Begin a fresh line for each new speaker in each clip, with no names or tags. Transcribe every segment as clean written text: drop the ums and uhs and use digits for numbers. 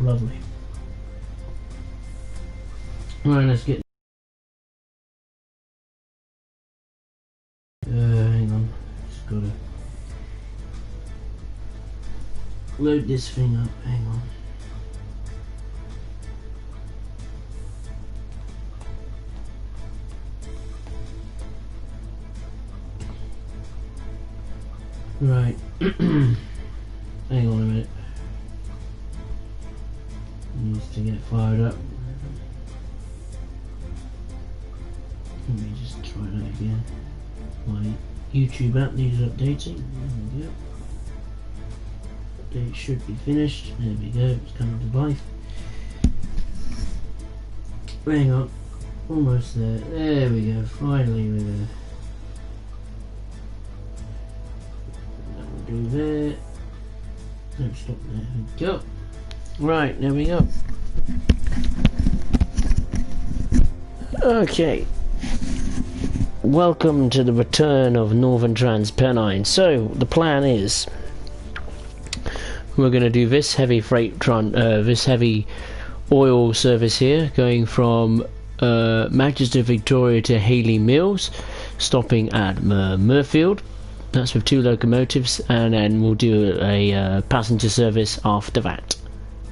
Lovely. Right, let's get. Hang on. Just gotta load this thing up. Hang on. Right. Hang on a minute. Needs to get fired up. Let me just try that again. My YouTube app needs updating. There we go. Update should be finished. There we go. It's coming to life. Hang on. Almost there. There we go. Finally we're there. Do that. Don't stop there. There we go. Right, there we go. Okay. Welcome to the return of Northern Trans Pennine. So the plan is we're going to do this heavy this heavy oil service here, going from Manchester Victoria to Hayley Mills, stopping at Murfield. That's with 2 locomotives, and then we'll do a passenger service after that.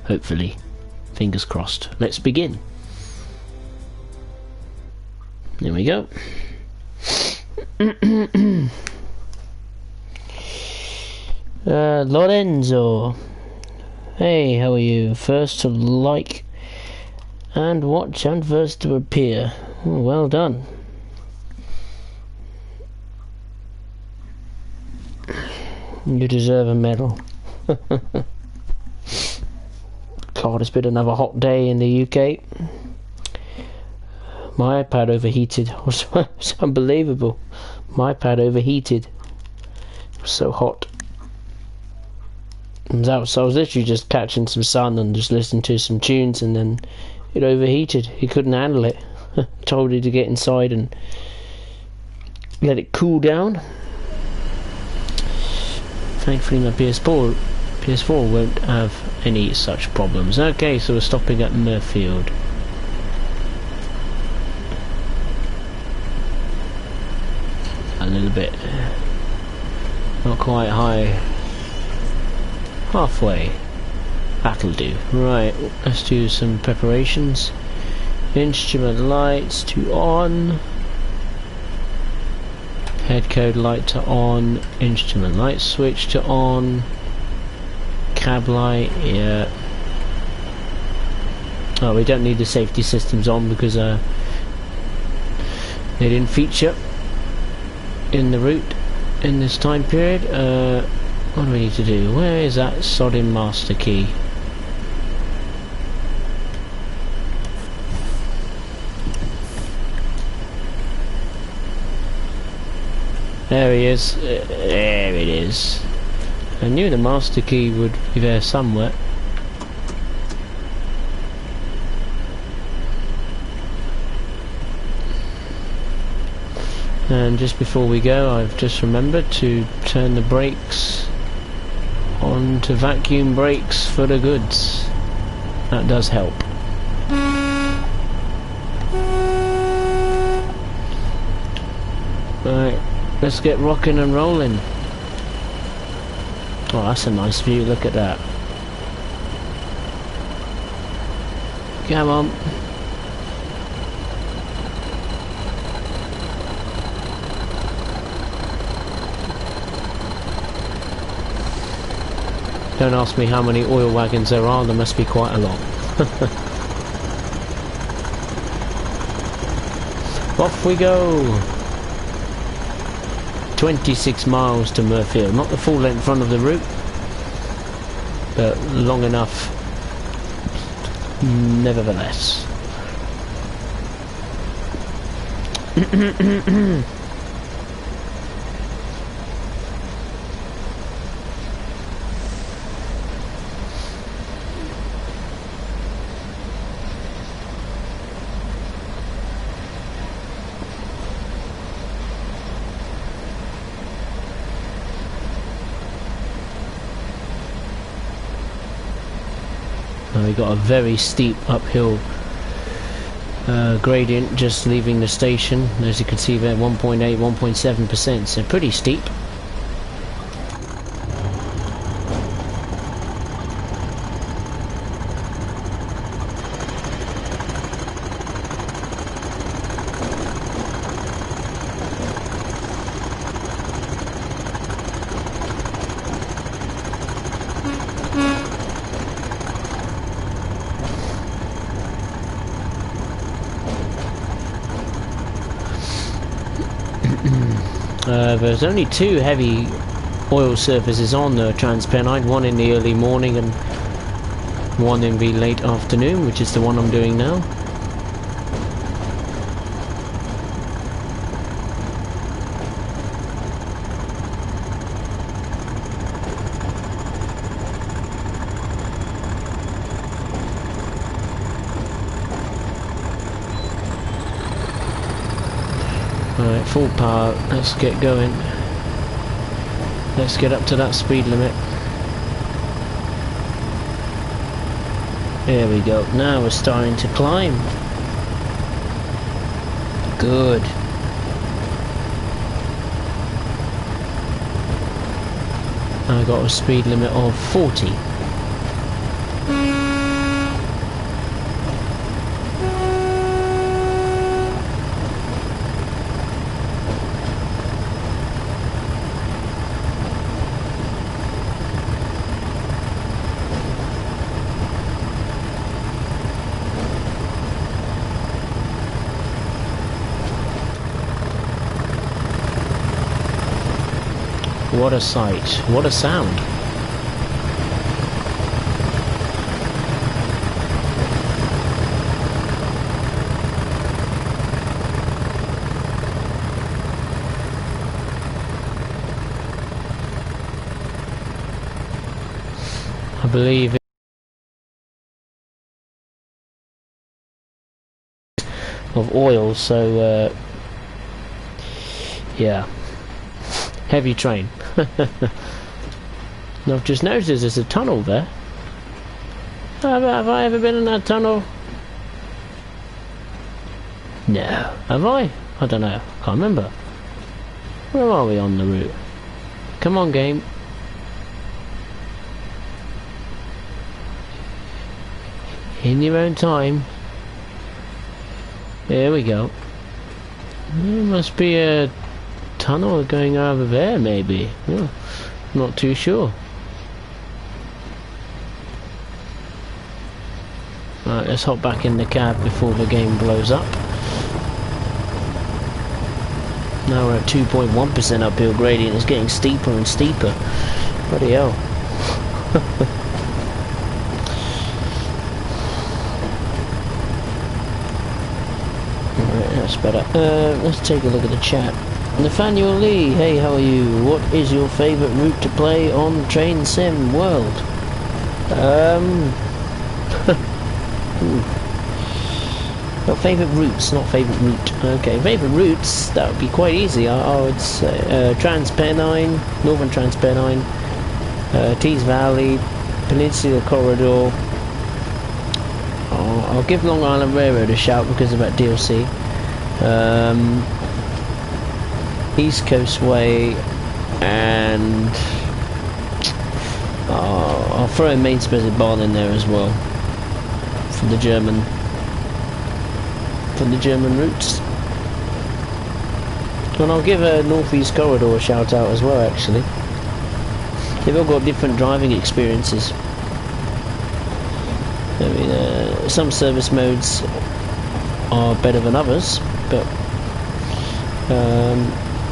Hopefully. Fingers crossed. Let's begin. There we go. Lorenzo. Hey, how are you? First to like and watch and first to appear. Oh, well done. You deserve a medal. God, it's been another hot day in the UK. My iPad overheated. It's unbelievable. My iPad overheated. It was so hot. I was literally just catching some sun and just listening to some tunes, and then it overheated. He couldn't handle it. Told him to get inside and let it cool down. Thankfully my PS4 won't have any such problems. Okay, so we're stopping at Murfield. A little bit, not quite high, halfway. That'll do. Right, let's do some preparations. Instrument lights to on. Head code light to on. Instrument light switch to on. Cab light, yeah. Oh, we don't need the safety systems on because they didn't feature in the route in this time period. What do we need to do? Where is that sodding master key? There he is. There it is. I knew the master key would be there somewhere. And just before we go, I've just remembered to turn the brakes on to vacuum brakes for the goods. That does help. Right, let's get rocking and rolling. Oh, that's a nice view, look at that. Come on. Don't ask me how many oil wagons there are must be quite a lot. Off we go! 26 miles to Murfield, not the full length front of the route, but long enough nevertheless. We got a very steep uphill gradient just leaving the station. As you can see there, 1.8, 1.7%, so pretty steep. There's only 2 heavy oil services on the Trans Pennine, one in the early morning and one in the late afternoon, which is the one I'm doing now. Alright, full power, let's get going. Let's get up to that speed limit. There we go, now we're starting to climb. Good. I got a speed limit of 40. What a sight, what a sound. I believe of oil, so yeah, heavy train. Now I've just noticed there's a tunnel there. Have I ever been in that tunnel? No. Have I? I don't know. Can't remember. Where are we on the route? Come on, game. In your own time. There we go. There must be a tunnel going over there, maybe. Oh, not too sure. Right, let's hop back in the cab before the game blows up. Now we're at 2.1% uphill gradient. It's getting steeper and steeper. Bloody hell. Alright, that's better. Let's take a look at the chat. Nathaniel Lee, hey, how are you? What is your favourite route to play on Train Sim World? Well, favourite routes, not favourite route. Okay, favourite routes, that would be quite easy. I would say Trans Pennine, Northern Trans Pennine, Tees Valley, Peninsula Corridor. I'll give Long Island Railroad a shout because of that DLC. East Coast Way, and I'll throw in Main Spezit Bahn in there as well for the German routes. And I'll give a Northeast Corridor a shout out as well. Actually, they've all got different driving experiences. I mean, some service modes are better than others, but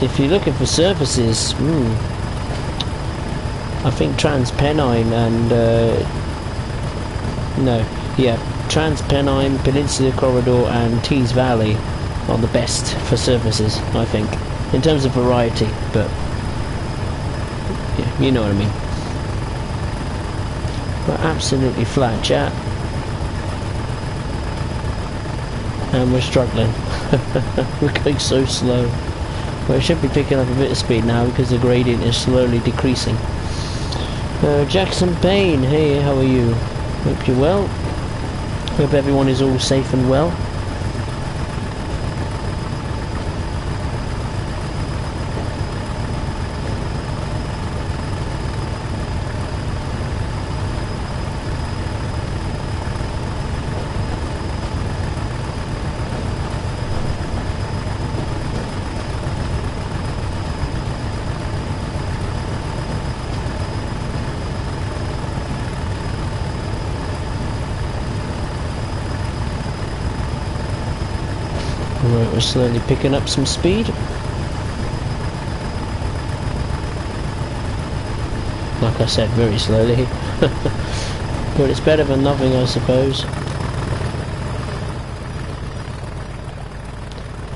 if you're looking for services, I think Trans Pennine and Trans Pennine, Peninsula Corridor and Tees Valley are the best for services, I think, in terms of variety, but yeah, you know what I mean. We're absolutely flat, chat. And we're struggling. We're going so slow. Well, it should be picking up a bit of speed now because the gradient is slowly decreasing. Jackson Payne, hey, how are you? Hope you're well. Hope everyone is all safe and well. Right, we're slowly picking up some speed. Like I said, very slowly. But it's better than nothing, I suppose.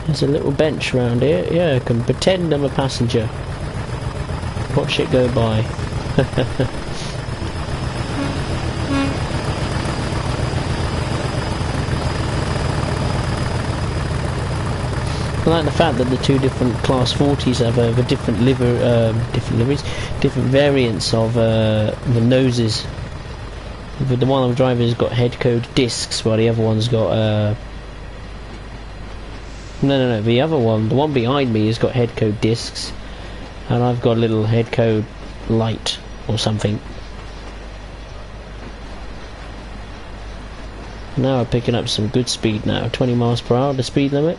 There's a little bench around here. Yeah, I can pretend I'm a passenger. Watch it go by. I like the fact that the two different Class 40s have the different liveries, different variants of the noses. The one I'm driving has got head code discs, while the other one's got no, the other one, the one behind me, has got head code discs, and I've got a little head code light or something. Now we're picking up some good speed now, 20 miles per hour, the speed limit.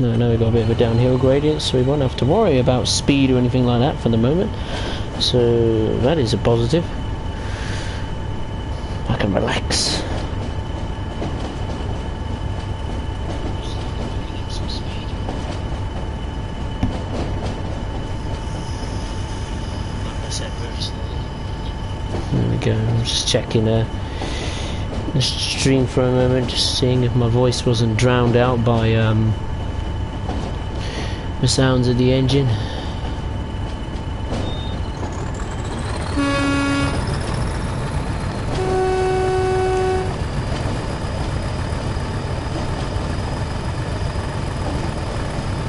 No, we've got a bit of a downhill gradient, so we won't have to worry about speed or anything like that for the moment. So that is a positive. I can relax. There we go. I'm just checking the stream for a moment, just seeing if my voice wasn't drowned out by the sounds of the engine.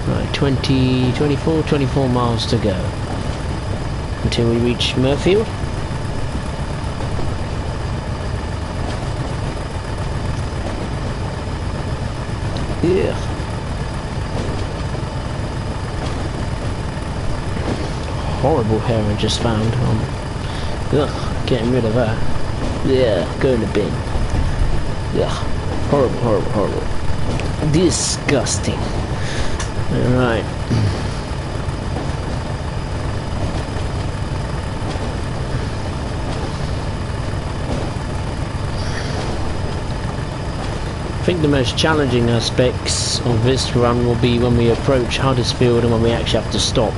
Right, 24 miles to go until we reach Murfield. Yeah. Horrible hair I just found. Ugh, getting rid of that. Yeah, go in the bin. Ugh, horrible. Disgusting. Alright. I think the most challenging aspects of this run will be when we approach Huddersfield and when we actually have to stop.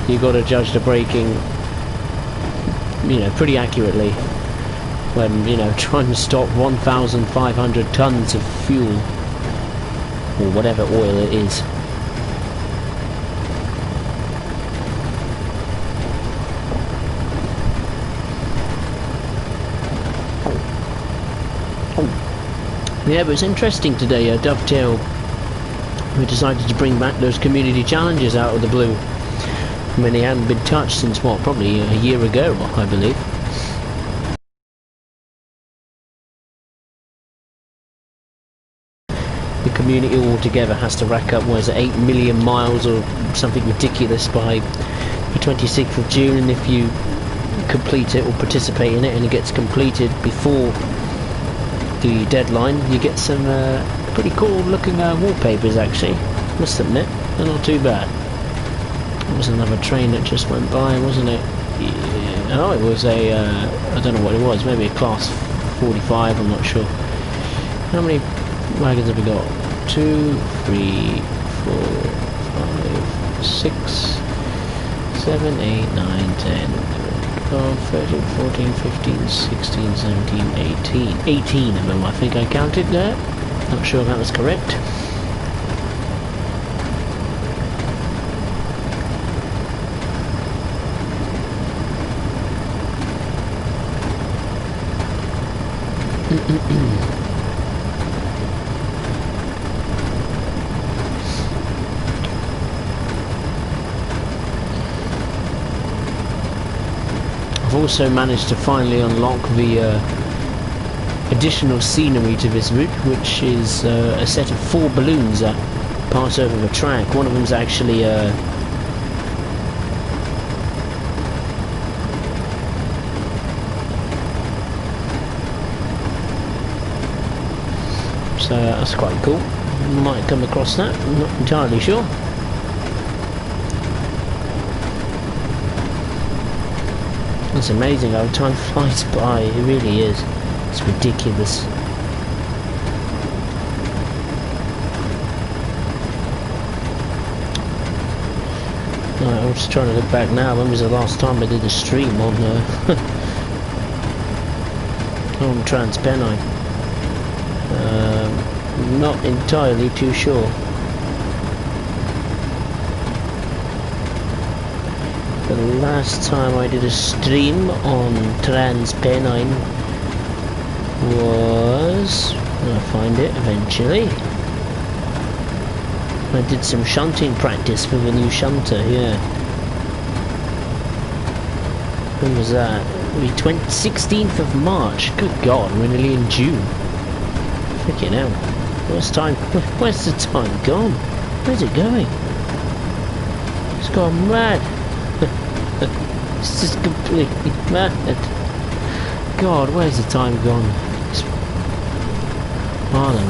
You've got to judge the braking, you know, pretty accurately when, you know, trying to stop 1,500 tons of fuel or whatever oil it is. Yeah, but it's interesting today, Dovetail, we decided to bring back those community challenges out of the blue. I mean, they hadn't been touched since, what, probably a year ago, I believe. The community altogether has to rack up, what is it, 8 million miles or something ridiculous by the 26th of June, and if you complete it or participate in it and it gets completed before the deadline, you get some pretty cool looking wallpapers, actually. Must admit, they're not too bad. There was another train that just went by, wasn't it? Yeah. Oh, it was a, I don't know what it was, maybe a Class 45, I'm not sure. How many wagons have we got? 2, 3, 4, 5, 6, 7, 8, 9, 10, 12, 13, 14, 15, 16, 17, 18. 18 of them, I think I counted there. Not sure if that was correct. I've also managed to finally unlock the additional scenery to this route, which is a set of 4 balloons that pass over the track. One of them's actually so that's quite cool. Might come across that, I'm not entirely sure. It's amazing how time flies by, it really is. It's ridiculous. Right, I'm just trying to look back now. When was the last time I did a stream on on Trans Pennine? Not entirely too sure. The last time I did a stream on Trans Pennine was... I'll find it eventually. I did some shunting practice for the new shunter, yeah. When was that? The 16th of March. Good God, we're nearly in June. Freaking hell. Where's the time gone? Where's it going? It's gone mad. It's just completely mad. God, where's the time gone? I don't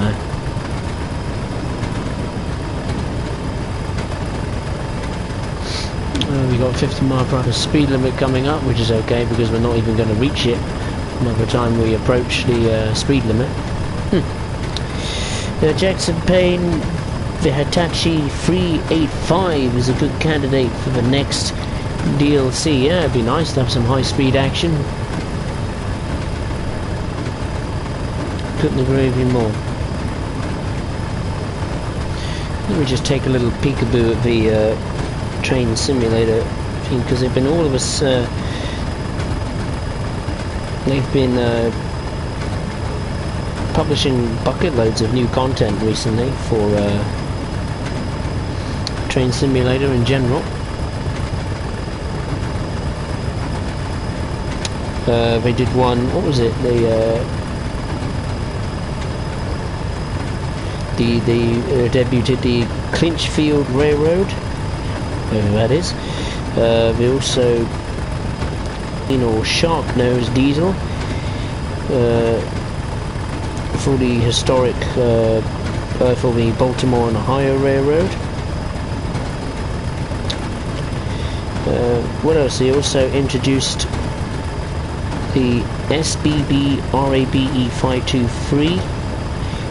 know. We got 50 mile per hour speed limit coming up, which is okay because we're not even going to reach it by the time we approach the speed limit. The Jackson Payne, the Hitachi 385 is a good candidate for the next DLC. Yeah, it'd be nice to have some high-speed action. Couldn't agree with you more. Let me just take a little peekaboo at the train simulator thing, because they've been all of us. They've been publishing bucket loads of new content recently for Train Simulator in general. They did one, what was it, they debuted the Clinchfield Railroad, whatever that is. They also, you know, Shark Nose Diesel, for the historic, for the Baltimore and Ohio Railroad. What else? They also introduced the SBB RABE 523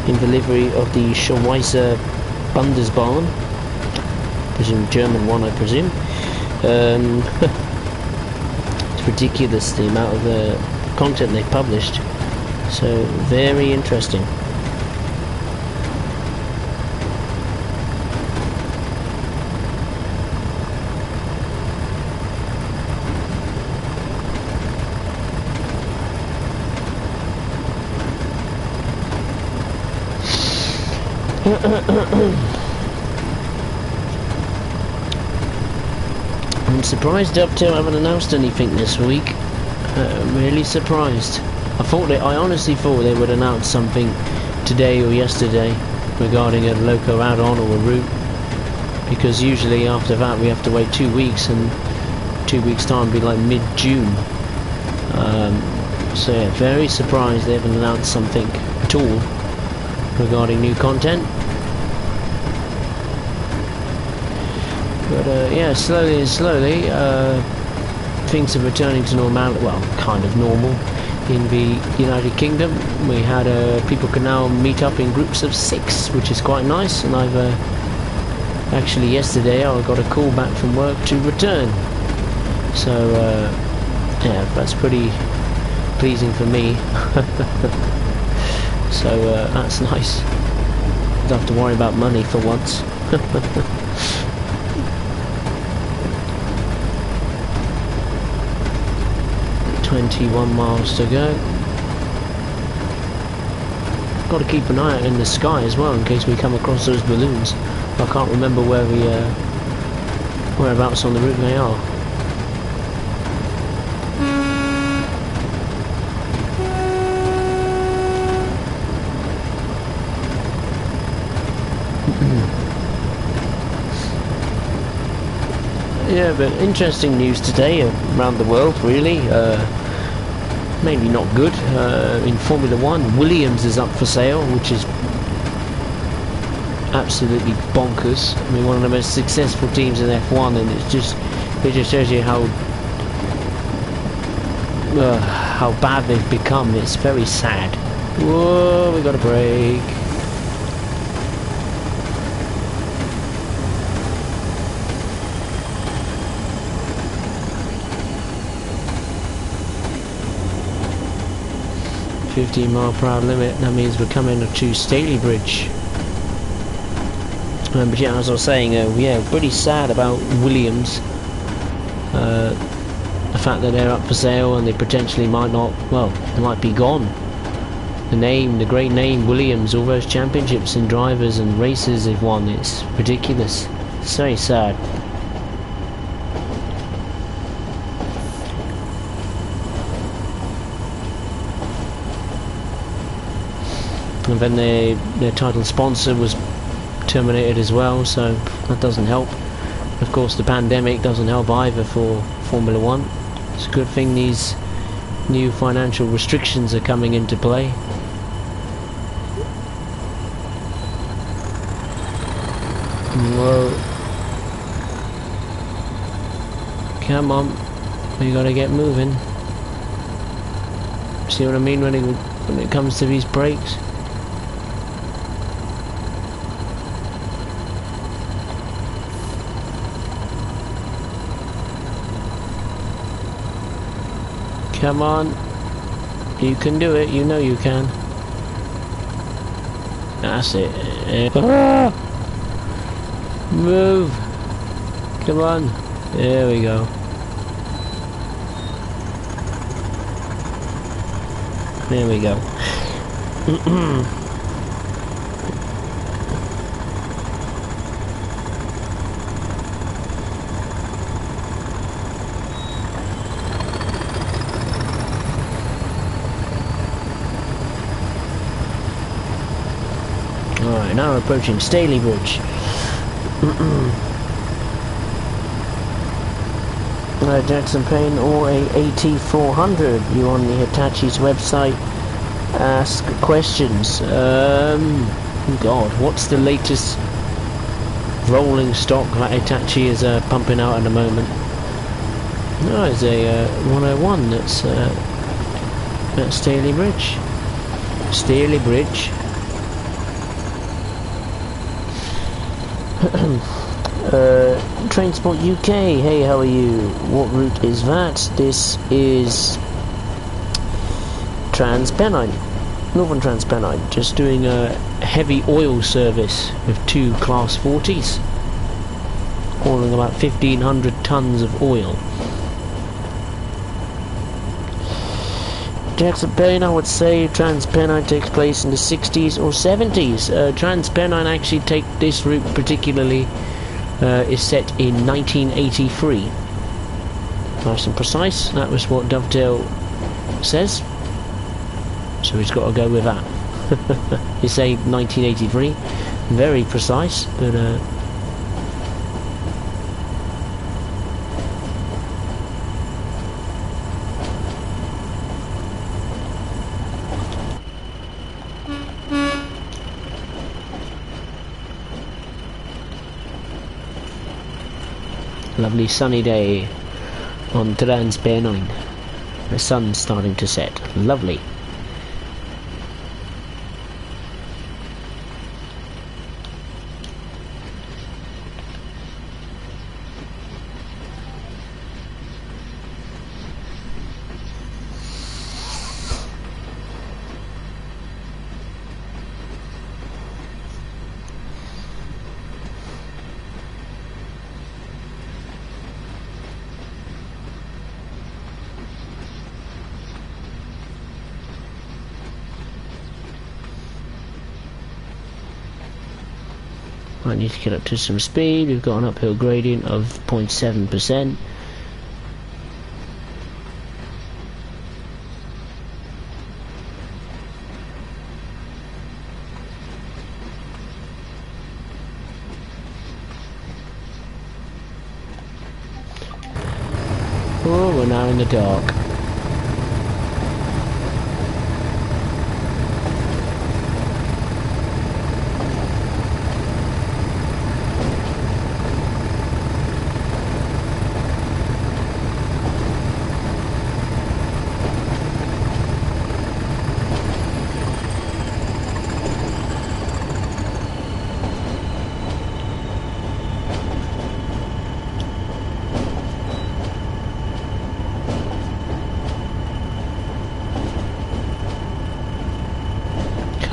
in the livery of the Schweizer Bundesbahn, presume German one, I presume. It's ridiculous the amount of content they published, so very interesting. I'm surprised Dovetail haven't announced anything this week. I'm really surprised. I honestly thought they would announce something today or yesterday regarding a loco add-on or a route, because usually after that we have to wait 2 weeks, and 2 weeks time would be like mid-June. So yeah, very surprised they haven't announced something at all regarding new content. But yeah, slowly and slowly things are returning to normal, well, kind of normal in the United Kingdom. We had people can now meet up in groups of 6, which is quite nice, and I've actually yesterday I got a call back from work to return, so yeah, that's pretty pleasing for me. So that's nice. Don't have to worry about money for once. 21 miles to go. Got to keep an eye out in the sky as well in case we come across those balloons. I can't remember where we whereabouts on the route they are. Yeah, but interesting news today around the world, really. Maybe not good. In Formula 1, Williams is up for sale, which is absolutely bonkers. I mean, one of the most successful teams in F1, and it just shows you how bad they've become. It's very sad. Whoa, we got a break. "15 mph limit." That means we're coming to Staley Bridge. But yeah, as I was saying, yeah, pretty sad about Williams. The fact that they're up for sale and they potentially might not, well, might be gone. The great name Williams, all those championships and drivers and races they've won, it's ridiculous. It's very sad. And then their title sponsor was terminated as well, so that doesn't help. Of course, the pandemic doesn't help either for Formula 1. It's a good thing these new financial restrictions are coming into play. Whoa. Come on, we gotta get moving. See what I mean when it comes to these brakes? Come on, you can do it, you know you can. That's it. Ah! Move! Come on, there we go. There we go. Alright, now we're approaching Staley Bridge. Jackson Payne or a AT400. You on the Hitachi's website ask questions. God, what's the latest rolling stock that Hitachi is pumping out at the moment? No, it's a 101 that's at Staley Bridge. Staley Bridge. Transport UK, hey, how are you? What route is that? This is Trans Pennine, Northern Trans Pennine, just doing a heavy oil service with 2 Class 40s, hauling about 1,500 tons of oil. Jackson Pennine, I would say Trans Pennine takes place in the 60s or 70s. Trans Pennine actually take this route particularly is set in 1983. Nice and precise. That was what Dovetail says. So he's got to go with that. You say 1983. Very precise, but lovely sunny day on Trans Pennine. The sun's starting to set. Lovely. I need to get up to some speed. We've got an uphill gradient of 0.7%. now in the dark.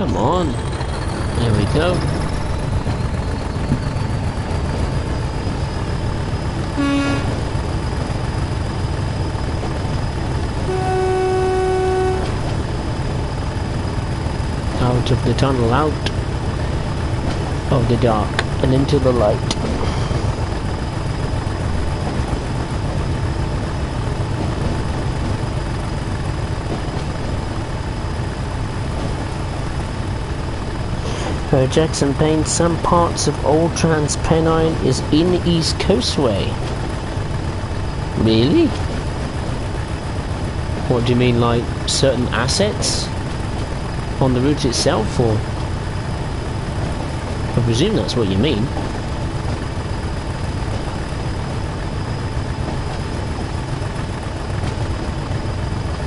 Come on. There we go. Out of the tunnel, out of the dark and into the light. Jackson Payne, some parts of old Trans Pennine is in East Coastway. Really? What do you mean, like certain assets on the route itself, or? I presume that's what you mean.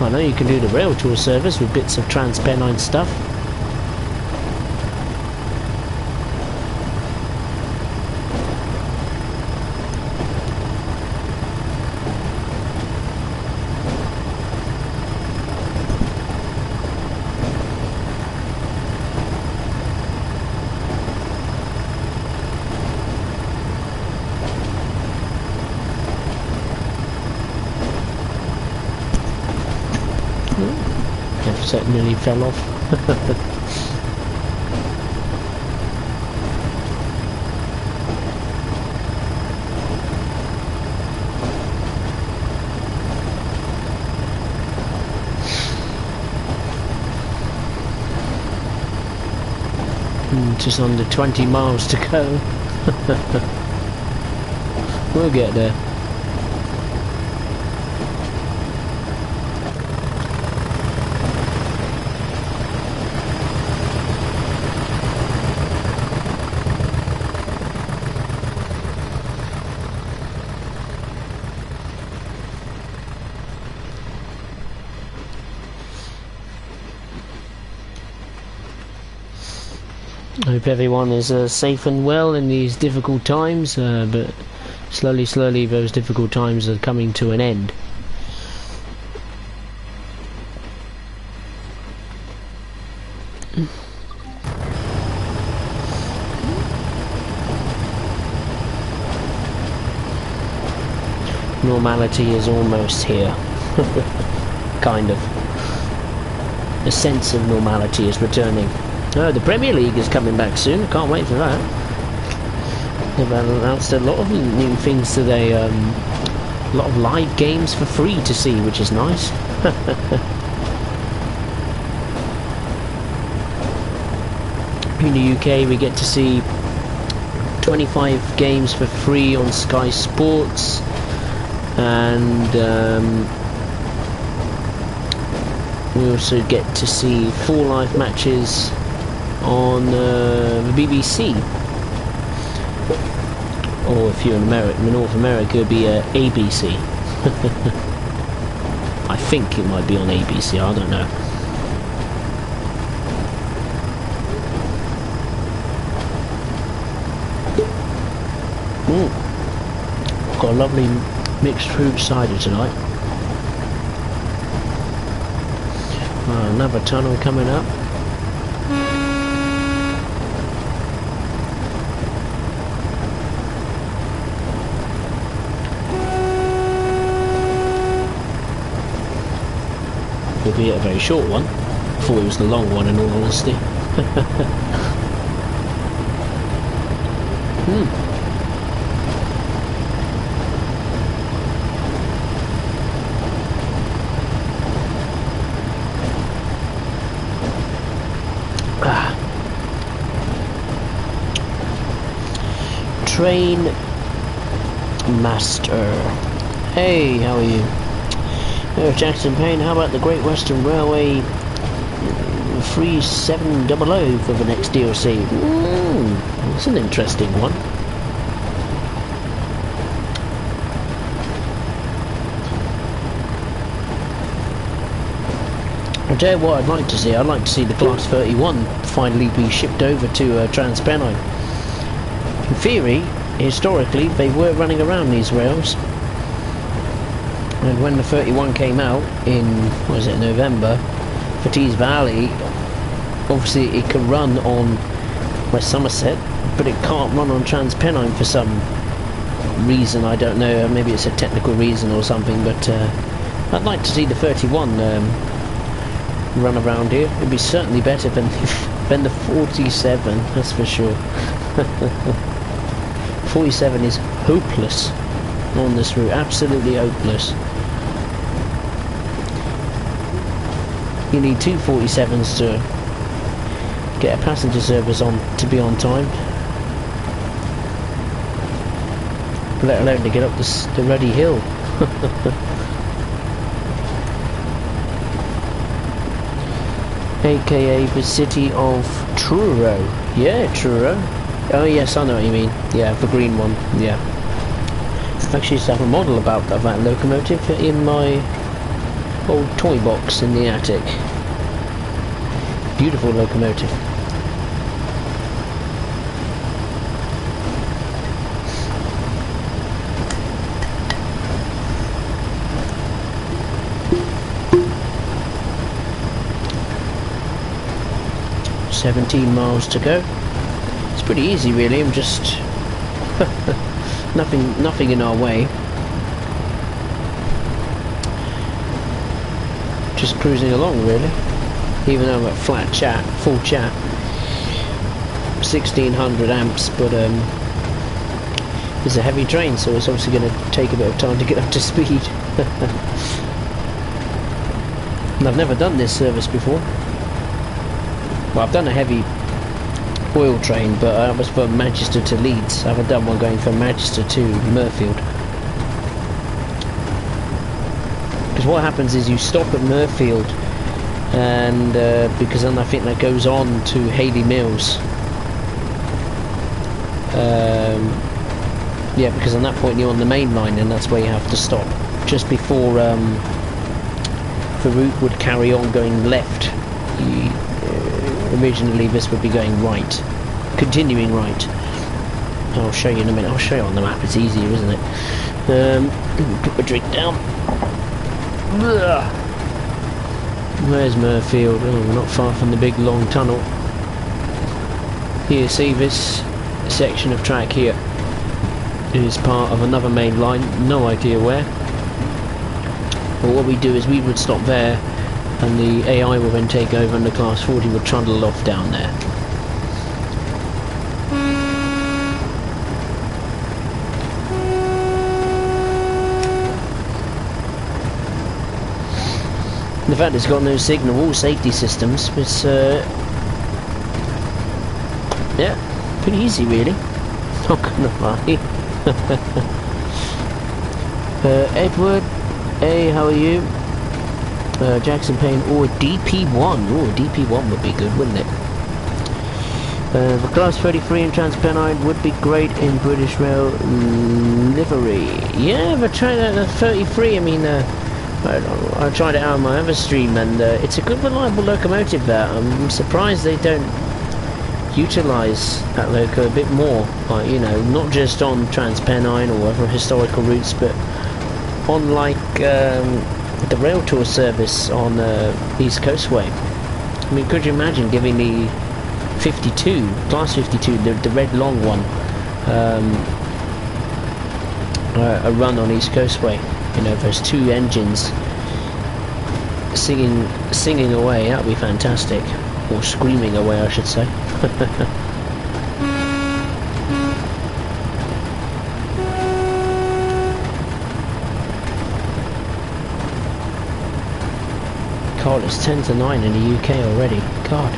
I know you can do the rail tour service with bits of Trans Pennine stuff. That nearly fell off. Just under 20 miles to go. We'll get there. I hope everyone is safe and well in these difficult times, but slowly those difficult times are coming to an end. Normality is almost here. Kind of. A sense of normality is returning. Oh, the Premier League is coming back soon. Can't wait for that. They've announced a lot of new things today. A lot of live games for free to see, which is nice. In the UK, we get to see 25 games for free on Sky Sports, and we also get to see 4 live matches on the BBC, or if you're in America, in North America, it'd be ABC. I think it might be on ABC, I don't know. Got a lovely mixed fruit cider tonight. Another tunnel coming up. Albeit a very short one. I thought it was the long one, in all honesty. Train Master. Hey, how are you? Oh, Jackson Payne, how about the Great Western Railway 3700 for the next DLC? That's an interesting one. I'll tell you what I'd like to see. I'd like to see the Class 31 finally be shipped over to Trans Pennine. In theory, historically, they were running around these rails. And when the 31 came out in, what was it, November, for Tees Valley, obviously it can run on West Somerset, but it can't run on Trans Pennine for some reason, I don't know, maybe it's a technical reason or something, but I'd like to see the 31 run around here. It'd be certainly better than the 47, that's for sure. 47 is hopeless on this route, absolutely hopeless. You need two 47s to get a passenger service on to be on time, let alone to get up the ruddy hill. AKA the city of Truro. Yeah, Truro. Oh yes, I know what you mean. Yeah, the green one. Yeah. I actually used to have a model of that locomotive in my old toy box in the attic. Beautiful locomotive. $17 to go. It's pretty easy, really. I'm just nothing in our way. Just cruising along, really. Even though I'm at full chat, 1600 amps, but it's a heavy train, so it's obviously going to take a bit of time to get up to speed. And I've never done this service before. Well, I've done a heavy oil train, but I was from Manchester to Leeds. I haven't done one going from Manchester to Murfield. Because what happens is you stop at Murfield, and because then I think that goes on to Hayley Mills. Yeah, because on that point you're on the main line, and that's where you have to stop. Just before the route would carry on going left. Originally this would be going right, continuing right. I'll show you in a minute. I'll show you on the map. It's easier, isn't it? Put my drink down. Where's Murfield? Oh, not far from the big long tunnel. Here, see this section of track here is part of another main line. No idea where. But what we do is we would stop there, and the AI will then take over, and the Class 40 would trundle off down there. The fact it's got no signal, all safety systems, it's yeah, pretty easy really. Not gonna lie. Edward, hey, how are you? Jackson Payne, or DP1. Oh, DP1 would be good, wouldn't it? The Class 33 in Trans Pennine would be great in British Rail livery. Yeah, the 33, I mean, I tried it out on my other stream, and it's a good, reliable locomotive there. I'm surprised they don't utilise that loco a bit more, like, you know, not just on Trans Pennine or other historical routes, but on, like, the rail tour service on East Coastway. I mean, could you imagine giving the 52, Class 52, the red long one, a run on East Coastway? You know, those two engines singing away, that would be fantastic. Or screaming away, I should say. God, it's 10 to 9 in the UK already. God.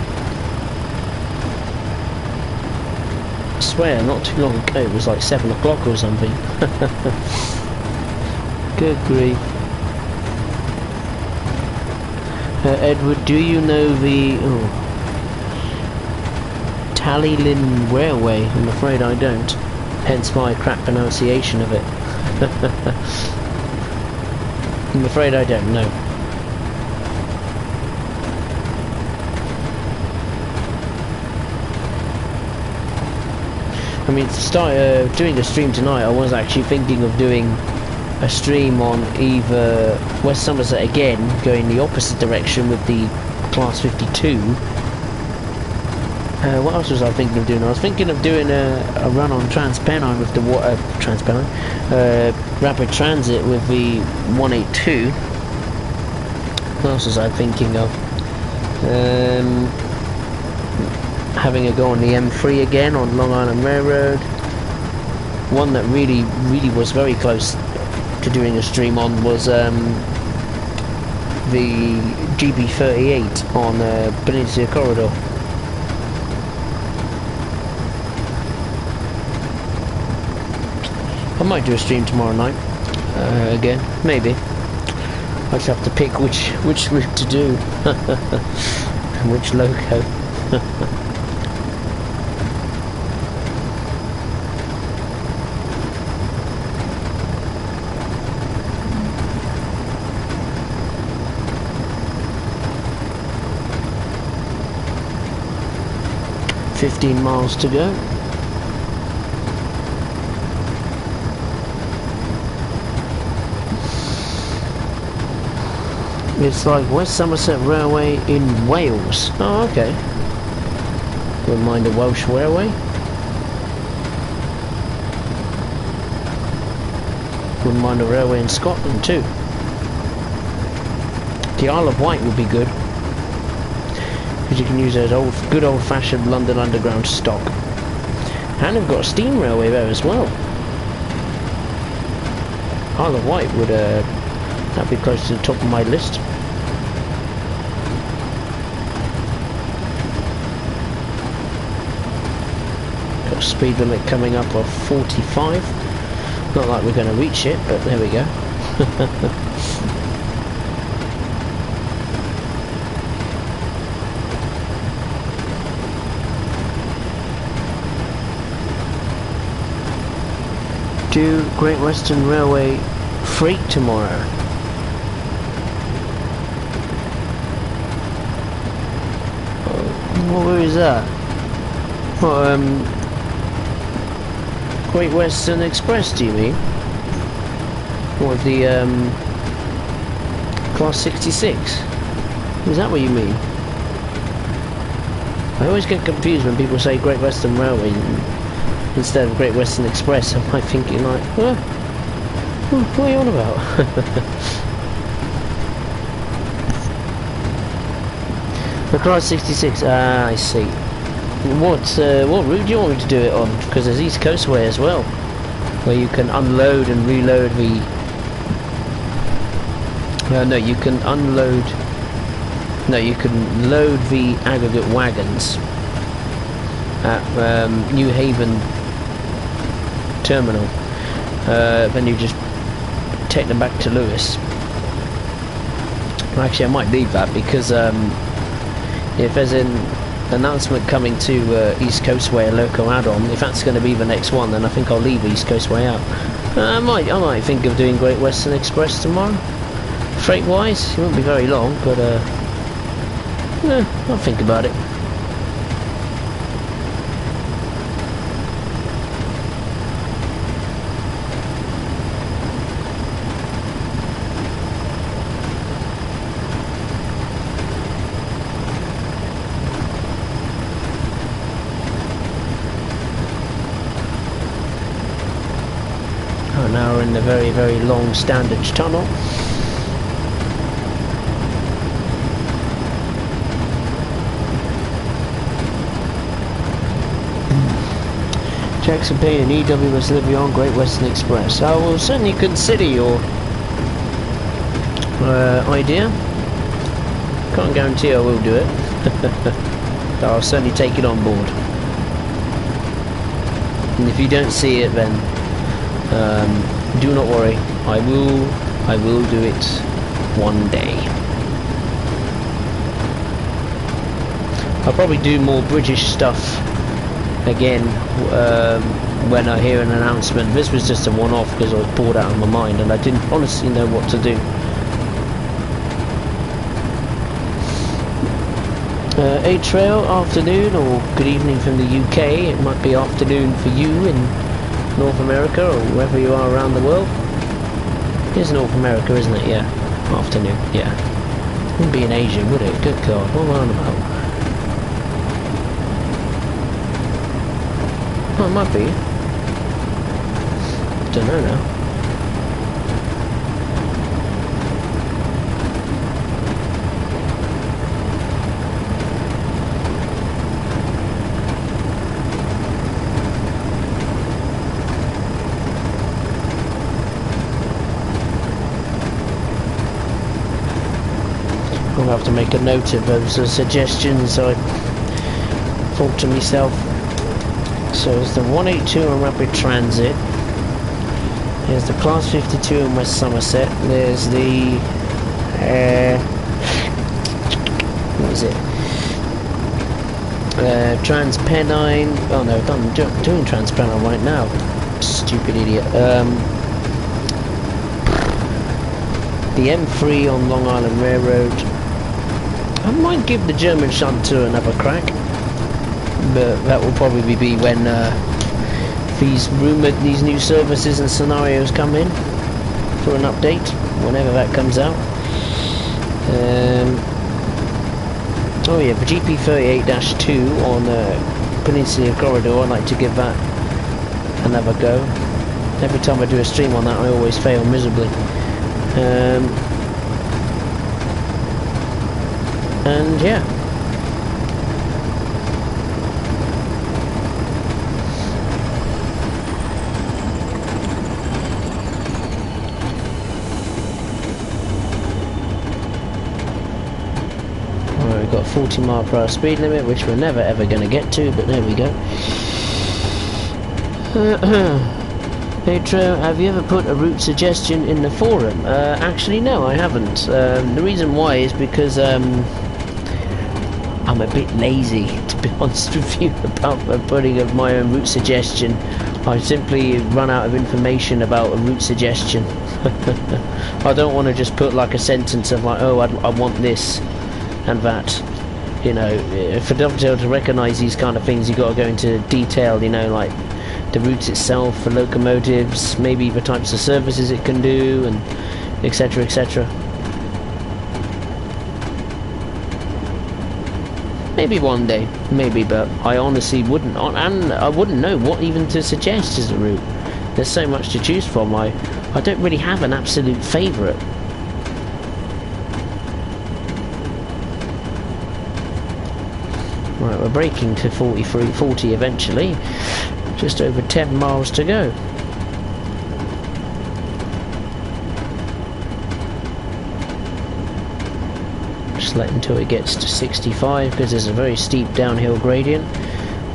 I swear, not too long ago, it was like 7 o'clock or something. Good grief. Edward, do you know the Tallinn Railway? I'm afraid I don't. Hence my crap pronunciation of it. I'm afraid I don't know. I mean, to start doing a stream tonight, I was actually thinking of doing a stream on either West Somerset again, going the opposite direction with the Class 52. What else was I thinking of doing? I was thinking of doing a run on Trans Pennine with the Trans Pennine, Rapid Transit with the 182. What else was I thinking of? Having a go on the M3 again on Long Island Railroad. One that really was very close to doing a stream on was the GB38 on Peninsula Corridor. I might do a stream tomorrow night again, maybe. I just have to pick which route to do and which loco. 15 miles to go. It's like West Somerset Railway in Wales. Oh, okay. Wouldn't mind a Welsh railway. Wouldn't mind a railway in Scotland too. The Isle of Wight would be good, because you can use those good old-fashioned London Underground stock. And they've got a steam railway there as well. Isle of Wight would that'd be close to the top of my list. Got a speed limit coming up of 45. Not like we're going to reach it, but there we go. Do Great Western Railway freight tomorrow? Where is that? What, Great Western Express, do you mean? Or the Class 66? Is that what you mean? I always get confused when people say Great Western Railway instead of Great Western Express. Am I thinking like, what are you on about? The Class 66, I see. What route do you want me to do it on? Because there's East Coast Way as well, where you can unload and reload the... no, you can unload... No, you can load the aggregate wagons at New Haven Terminal. Then you just take them back to Lewis. Actually, I might leave that because if there's an announcement coming to East Coast Way, a local add-on, if that's going to be the next one, then I think I'll leave East Coast Way out. I might think of doing Great Western Express tomorrow. Freight-wise, it won't be very long, but I'll think about it. Now we're in the very, very long Standage Tunnel. Jackson Payne and EWS Livery on Great Western Express. I will certainly consider your idea. Can't guarantee I will do it, but I'll certainly take it on board. And if you don't see it, then do not worry, I will do it one day. I'll probably do more British stuff again when I hear an announcement. This was just a one-off because I was bored out of my mind and I didn't honestly know what to do. A-Trail, afternoon or good evening from the UK. It might be afternoon for you in North America or wherever you are around the world. It is North America, isn't it? Yeah. Afternoon, yeah. Wouldn't be in Asia, would it? Good God, what am I on about? Oh, it might be. Don't know now. I'll have to make a note of those suggestions, so I thought to myself. So there's the 182 in Rapid Transit, there's the Class 52 in West Somerset, there's the what is it, Trans Pennine. Oh no, I'm doing Trans Pennine right now, stupid idiot. The M3 on Long Island Railroad. I might give the German Shunter another crack, but that will probably be when these new services and scenarios come in for an update, whenever that comes out. Oh yeah, the GP38-2 on Peninsula Corridor, I'd like to give that another go. Every time I do a stream on that I always fail miserably. And yeah. Alright, we've got a 40 mph speed limit, which we're never ever going to get to, but there we go. Pedro, have you ever put a route suggestion in the forum? Actually no, I haven't. The reason why is because I'm a bit lazy, to be honest with you, about putting of my own route suggestion. I simply run out of information about a route suggestion. I don't want to just put like a sentence of like, oh, I want this and that. You know, for Dovetail to recognise these kind of things, you've got to go into detail, you know, like the routes itself, for locomotives, maybe the types of services it can do, and etc, etc. Maybe one day, maybe, but I honestly wouldn't, and I wouldn't know what even to suggest as a route. There's so much to choose from. I don't really have an absolute favourite. Right, we're braking to 40 eventually. Just over 10 miles to go. Just let until it gets to 65, because there's a very steep downhill gradient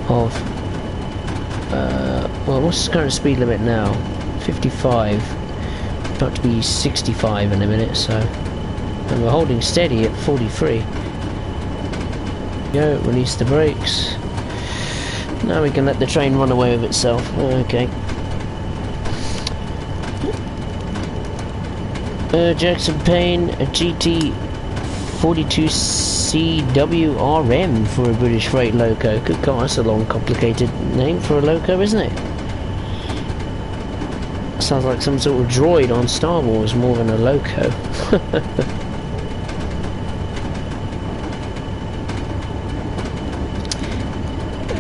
of well, what's the current speed limit now? 55, about to be 65 in a minute, so, and we're holding steady at 43. Go, release the brakes. Now we can let the train run away with itself. Okay. Jackson Payne, a GT42CWRM for a British freight loco. Good God, that's a long, complicated name for a loco, isn't it? Sounds like some sort of droid on Star Wars more than a loco.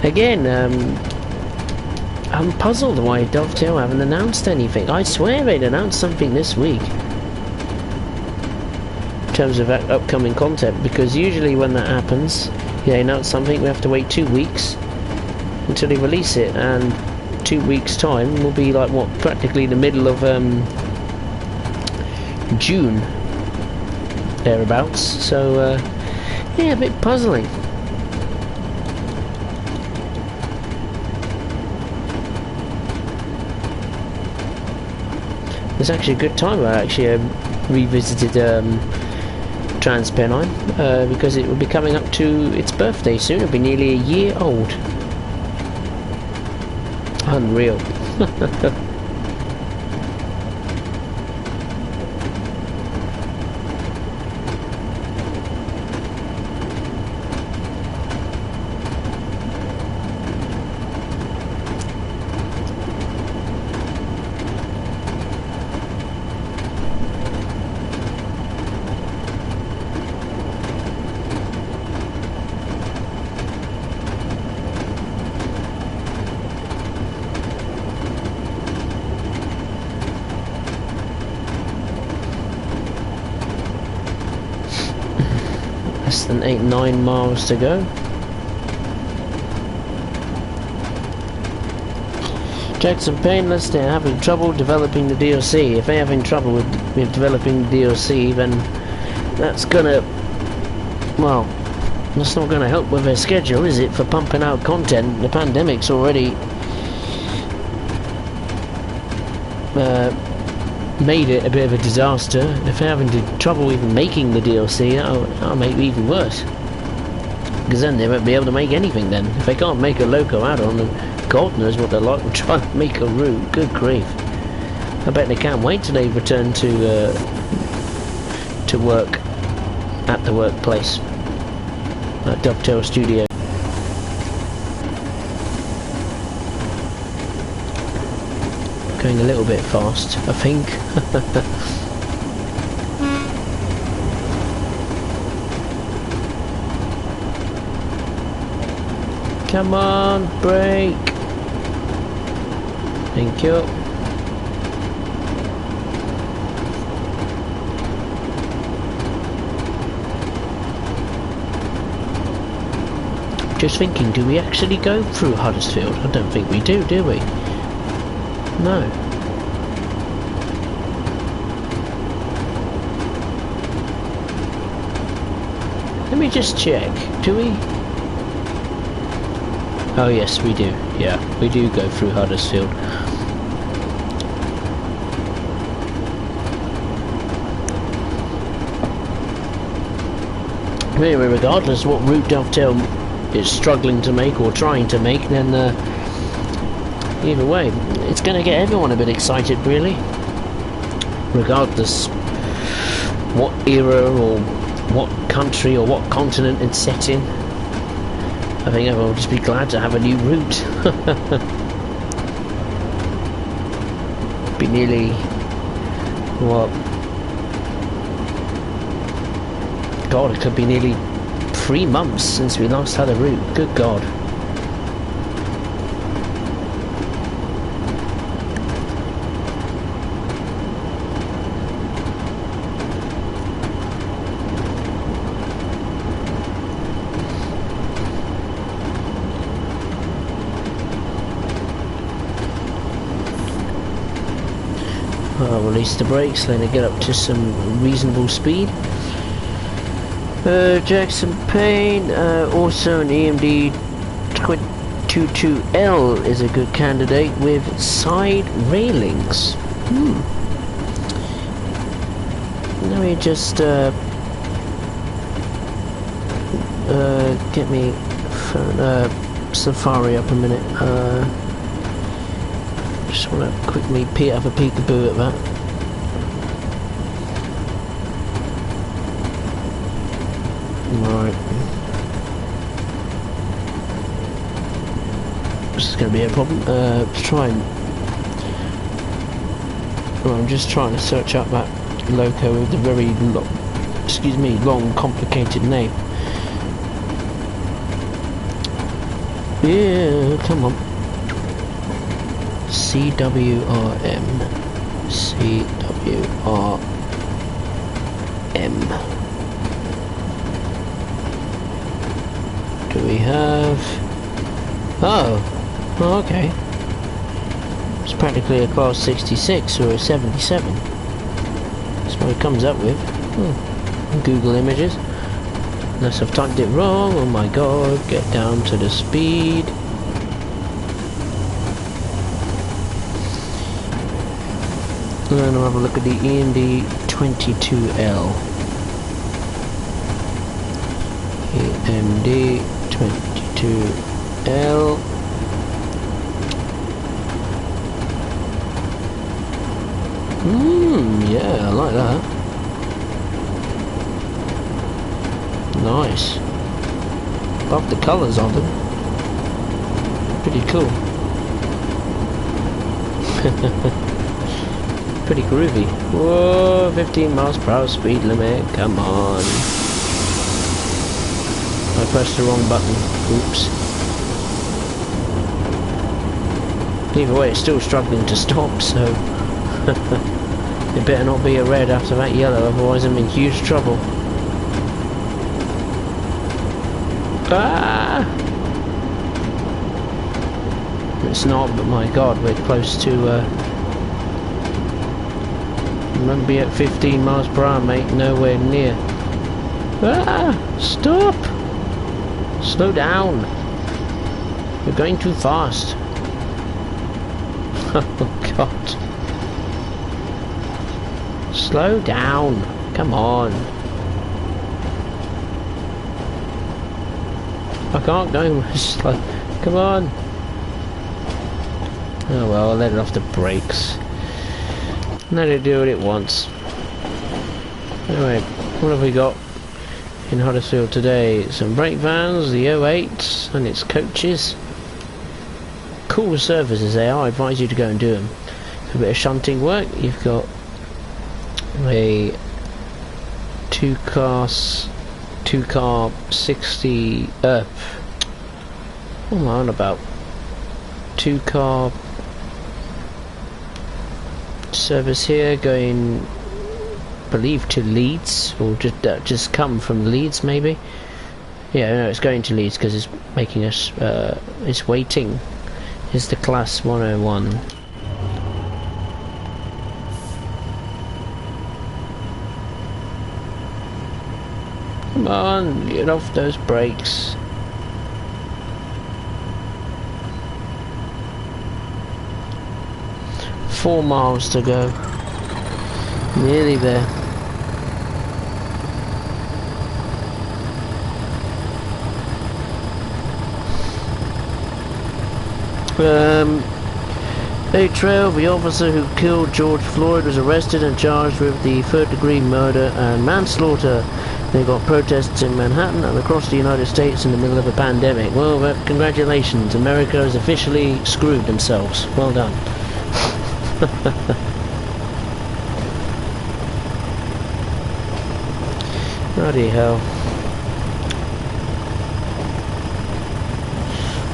Again, I'm puzzled why Dovetail haven't announced anything. I swear they'd announced something this week in terms of upcoming content, because usually when that happens, they announce something, we have to wait 2 weeks until they release it, and 2 weeks time will be like, what, practically the middle of June, thereabouts. So yeah, a bit puzzling. It's actually a good time. I actually revisited Trans Pennine because it will be coming up to its birthday soon. It'll be nearly a year old. Unreal. Less than 8-9 miles to go. Jackson Payne, let's say, having trouble developing the DLC. If they're having trouble with developing the DLC, then that's gonna, well, that's not gonna help with their schedule, is it, for pumping out content? The pandemic's already made it a bit of a disaster. If they're having trouble even making the DLC, that'll make it even worse. Because then they won't be able to make anything then. If they can't make a loco add-on, then God knows what they're like to try and make a route. Good grief. I bet they can't wait till they return to work at the workplace at Dovetail Studio. Going a little bit fast, I think. Come on, brake. Thank you. Just thinking, do we actually go through Huddersfield? I don't think we do we? No. Let me just check. Do we? Oh yes, we do. Yeah, we do go through Huddersfield. Anyway, regardless what route Dovetail is struggling to make or trying to make, then either way, it's going to get everyone a bit excited, really. Regardless what era or what country or what continent it's set in. I think everyone will just be glad to have a new route. Be nearly, what? God, it could be nearly 3 months since we last had a route. Good God. I'll release the brakes, then I get up to some reasonable speed. Jackson Payne, also an EMD 22L is a good candidate with side railings. Let me just get me Safari up a minute. Just want to quickly have a peekaboo at that. Right. This is going to be a problem. I'm just trying to search up that loco with the very long, complicated name. Yeah, come on. CWRM. Do we have... Oh, okay. It's practically a class 66 or a 77. That's what it comes up with. Google Images. Unless I've typed it wrong. Oh my god, get down to the speed. And then I'll have a look at the EMD 22L. EMD 22L. Yeah, I like that. Nice. Love the colours of them. Pretty cool. Pretty groovy. Whoa, 15 miles per hour speed limit. Come on. I pressed the wrong button. Oops. Either way, it's still struggling to stop, so it better not be a red after that yellow, otherwise I'm in huge trouble. Ah! It's not, but my god, we're close to remember, be at 15 miles per hour, mate, nowhere near. Ah! Stop! Slow down! You're going too fast. Oh god. Slow down. Come on. I can't go slow. Come on. Oh well, I'll let it off the brakes. Let it do what it wants. Anyway, what have we got in Huddersfield today? Some brake vans, the 08 and its coaches. Cool services they are. I advise you to go and do them. A bit of shunting work. You've got a two car 60 what am I on about? 2 car service here going, I believe, to Leeds, or just come from Leeds maybe. Yeah, no, it's going to Leeds because it's making us it's waiting. Is the class 101. Come on, get off those brakes. Four miles to go. Nearly there. A trail, the officer who killed George Floyd was arrested and charged with the third-degree murder and manslaughter. They got protests in Manhattan and across the United States in the middle of a pandemic. Well, congratulations, America has officially screwed themselves. Well done. Bloody hell.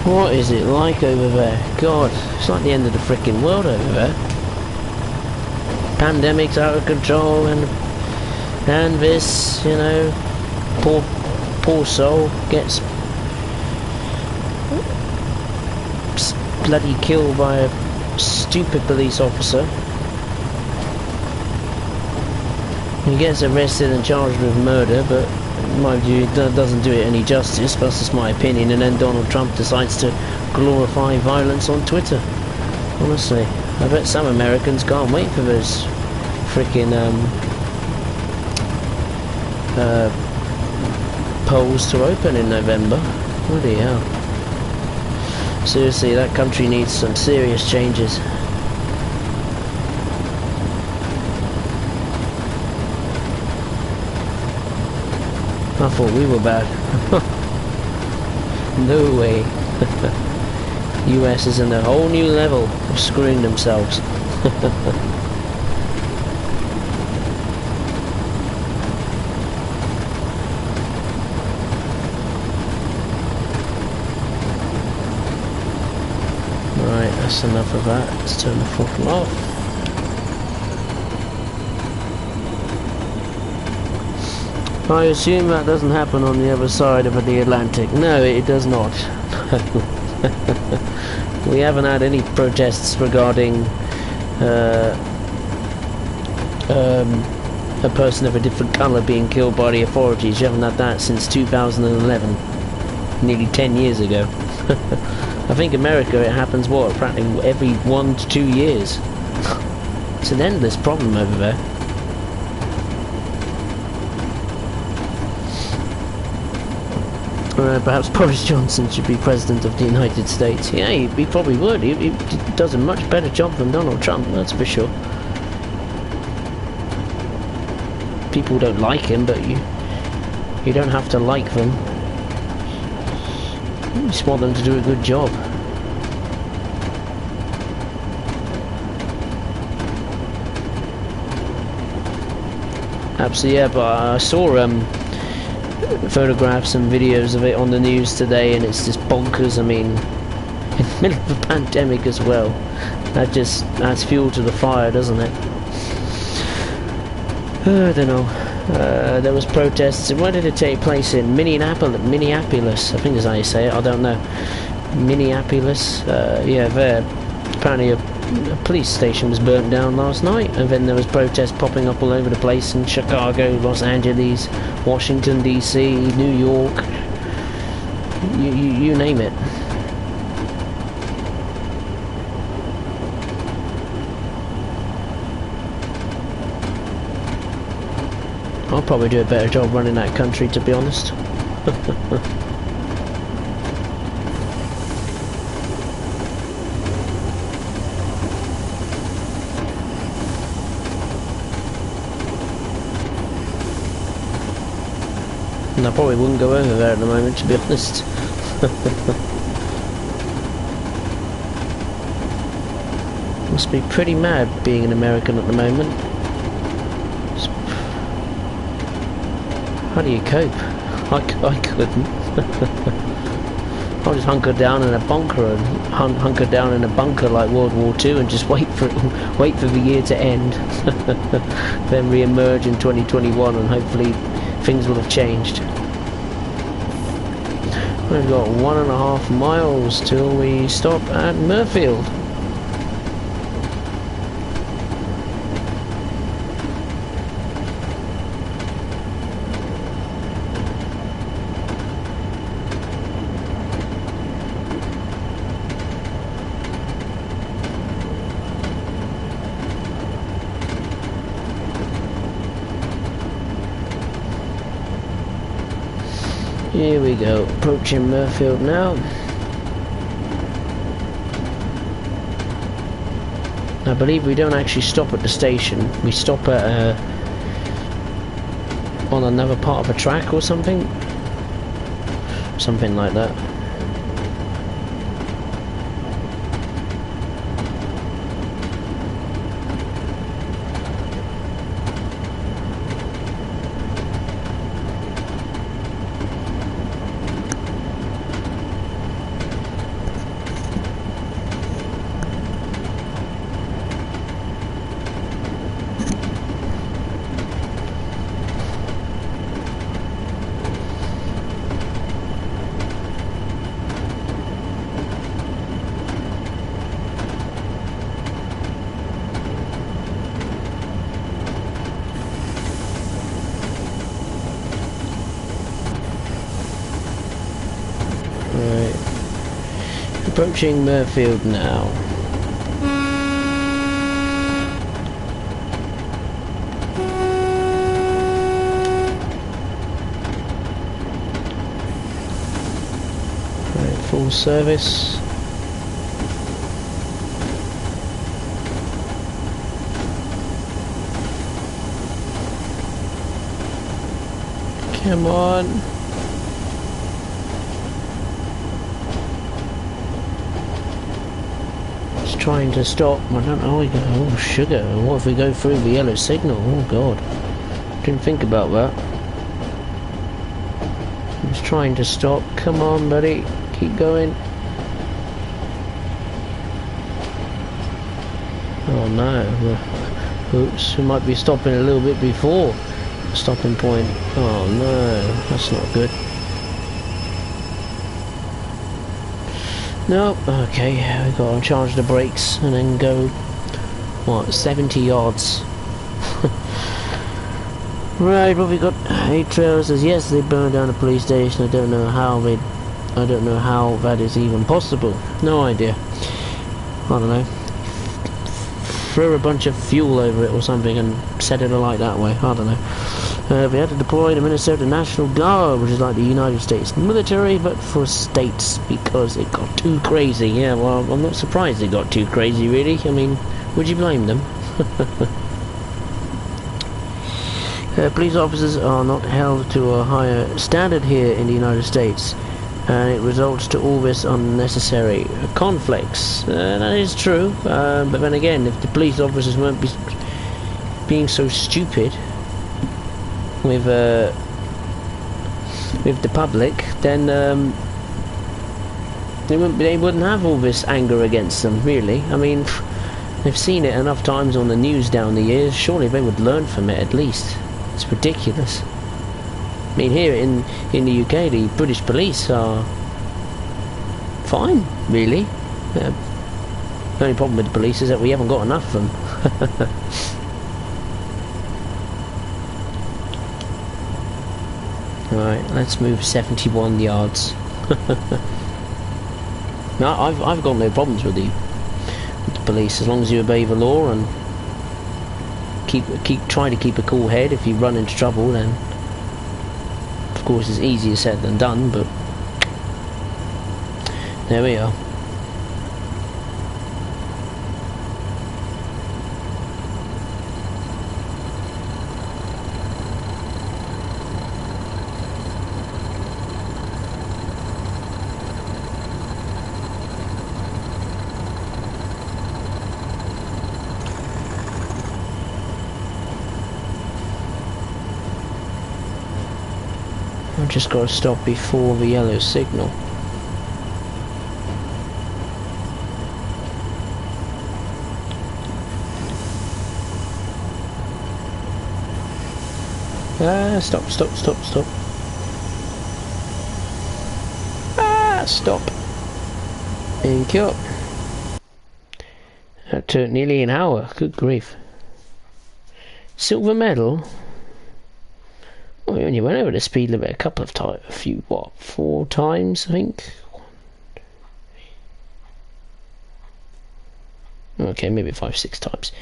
What is it like over there? God, it's like the end of the frickin' world over there. Pandemic's out of control, and this, you know, poor soul gets bloody killed by a stupid police officer. He gets arrested and charged with murder, but in my view, that doesn't do it any justice. That's just my opinion. And then Donald Trump decides to glorify violence on Twitter. Honestly, I bet some Americans can't wait for those freaking polls to open in November. Bloody hell! Seriously, that country needs some serious changes. I thought we were bad. No way. US is in a whole new level of screwing themselves. Right, that's enough of that. Let's turn the throttle off. I assume that doesn't happen on the other side of the Atlantic. No, it does not. We haven't had any protests regarding a person of a different colour being killed by the authorities. You haven't had that since 2011, nearly 10 years ago. I think America, it happens, what, practically every 1 to 2 years. It's an endless problem over there. Perhaps Boris Johnson should be President of the United States. Yeah, he probably would. He does a much better job than Donald Trump, that's for sure. People don't like him, but you don't have to like them. You just want them to do a good job. Absolutely, yeah, but I saw photographs and videos of it on the news today, and it's just bonkers. I mean, in the middle of a pandemic as well. That just adds fuel to the fire, doesn't it? I don't know. There was protests. Where did it take place? In Minneapolis, I think is how you say it. I don't know. Minneapolis. Yeah, there. Apparently a police station was burnt down last night, and then there was protests popping up all over the place in Chicago, Los Angeles, Washington DC, New York. You name it. I'll probably do a better job running that country, to be honest. And I probably wouldn't go over there at the moment, to be honest. Must be pretty mad being an American at the moment. How do you cope? I couldn't. I'll just hunker down in a bunker and hunker down in a bunker like World War II and just wait for the year to end. Then re-emerge in 2021 and hopefully things will have changed. We've got 1.5 miles till we stop at Murfield. Here we go, approaching Murfield now. I believe we don't actually stop at the station. We stop at on another part of a track or something. Something like that. Approaching Murfield now. Right, full service. Come on. Trying to stop. I don't know. Oh, sugar. What if we go through the yellow signal? Oh god, didn't think about that. I was trying to stop. Come on, buddy, keep going. Oh no. Oops, we might be stopping a little bit before the stopping point. Oh no, that's not good. Nope, okay, we've got to charge the brakes and then go, what, 70 yards. Right, what we got? 8 trailers says yes, they burned down a police station. I don't know how that is even possible. No idea. I don't know. Threw a bunch of fuel over it or something and set it alight that way. I don't know. We had to deploy the Minnesota National Guard, which is like the United States military, but for states, because it got too crazy. Yeah, well, I'm not surprised it got too crazy, really. I mean, would you blame them? Police officers are not held to a higher standard here in the United States, and it results to all this unnecessary conflicts. That is true, but then again, if the police officers weren't being so stupid with the public, then they wouldn't have all this anger against them, really. I mean, they've seen it enough times on the news down the years. Surely they would learn from it at least. It's ridiculous. I mean, here in the UK, the British police are fine, really. The only problem with the police is that we haven't got enough of them. Right, let's move 71 yards. No, I've got no problems with the police as long as you obey the law and try to keep a cool head. If you run into trouble, then of course it's easier said than done, but there we are. I've just got to stop before the yellow signal. Stop. Stop. Thank you. That took nearly an hour. Good grief. Silver medal? Well, you only went over the speed limit a couple of times. A few, what, 4 times, I think? Okay, maybe 5, 6 times.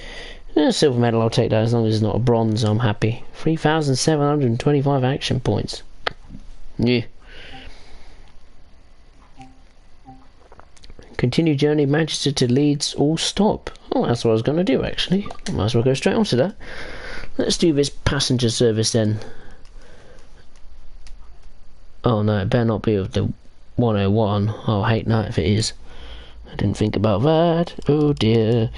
Silver medal, I'll take that. As long as it's not a bronze, I'm happy. 3,725 action points. Yeah. Continue journey Manchester to Leeds, all stop. Oh, that's what I was going to do, actually. I might as well go straight on to that. Let's do this passenger service then. Oh no, it better not be of the 101. I'll hate that if it is. I didn't think about that. Oh dear.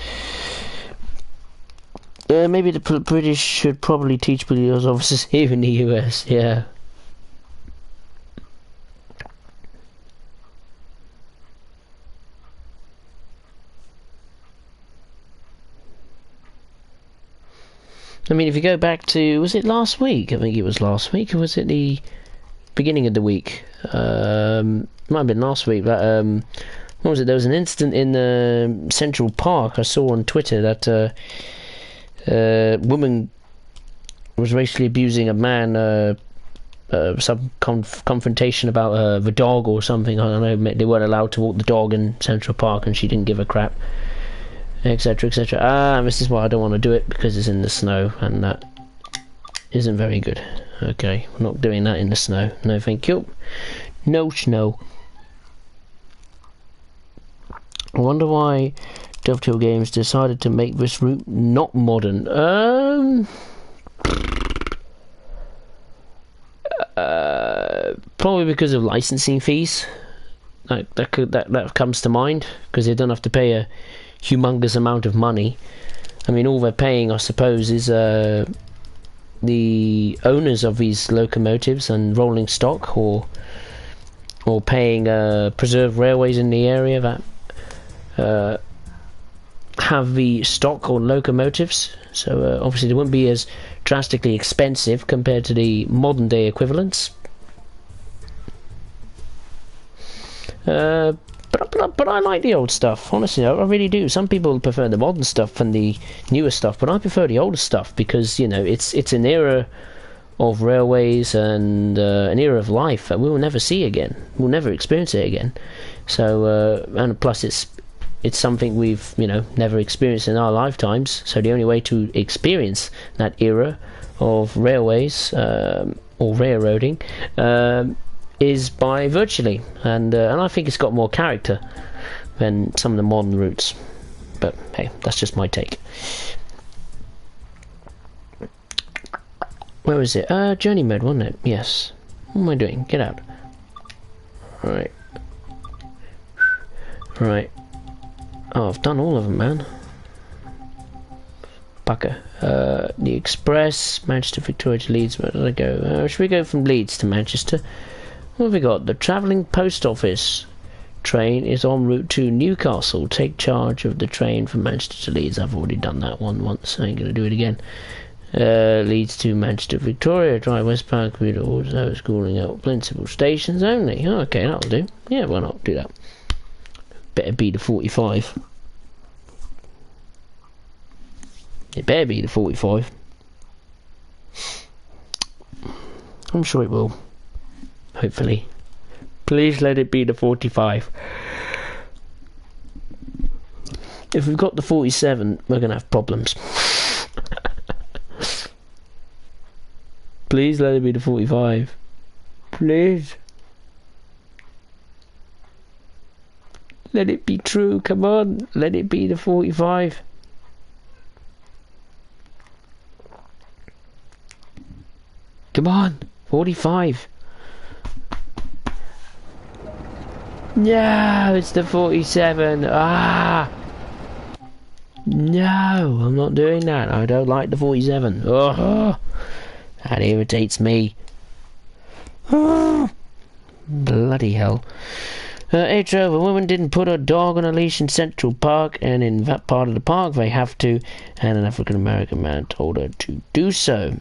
Maybe the British should probably teach police officers here in the US. Yeah. I mean, if you go back to, was it last week? I think it was last week, or was it the beginning of the week? Might have been last week, but what was it? There was an incident in Central Park I saw on Twitter that a woman was racially abusing a man, some confrontation about the dog or something. I don't know, they weren't allowed to walk the dog in Central Park and she didn't give a crap, etc, etc. This is why I don't want to do it, because it's in the snow and that isn't very good. Okay, we're not doing that in the snow. No thank you. No snow. I wonder why Dovetail Games decided to make this route not modern. Probably because of licensing fees. That comes to mind, because they don't have to pay a humongous amount of money. I mean, all they're paying, I suppose, is the owners of these locomotives and rolling stock, or paying preserved railways in the area that have the stock or locomotives. So obviously they wouldn't be as drastically expensive compared to the modern day equivalents. But I like the old stuff, honestly. I really do. Some people prefer the modern stuff than the newer stuff, but I prefer the older stuff because, you know, it's an era of railways and an era of life that we will never see again. We'll never experience it again. So and plus it's something we've, you know, never experienced in our lifetimes. So the only way to experience that era of railways or railroading is by virtually, and I think it's got more character than some of the modern routes. But hey, that's just my take. Where was it? Journey mode, wasn't it? Yes. What am I doing? Get out. Right. Right. Oh, I've done all of them, man. Bucker. The Express, Manchester, Victoria to Leeds. Where did I go? Should we go from Leeds to Manchester? What have we got? The travelling post office train is en route to Newcastle. Take charge of the train from Manchester to Leeds. I've already done that one once. I ain't going to do it again. Leeds to Manchester, Victoria. Drive westbound commuter orders. I was calling out principal stations only. Oh, okay, that'll do. Yeah, why not do that? Better be the 45. It better be the 45. I'm sure it will. Hopefully. Please let it be the 45. If we've got the 47, we're going to have problems. Please let it be the 45. Please. Let it be true, come on. Let it be the 45. Come on, 45. No, it's the 47. Ah! No, I'm not doing that. I don't like the 47. Oh, that irritates me. Oh, bloody hell. A woman didn't put her dog on a leash in Central Park, and in that part of the park they have to, and an African-American man told her to do so.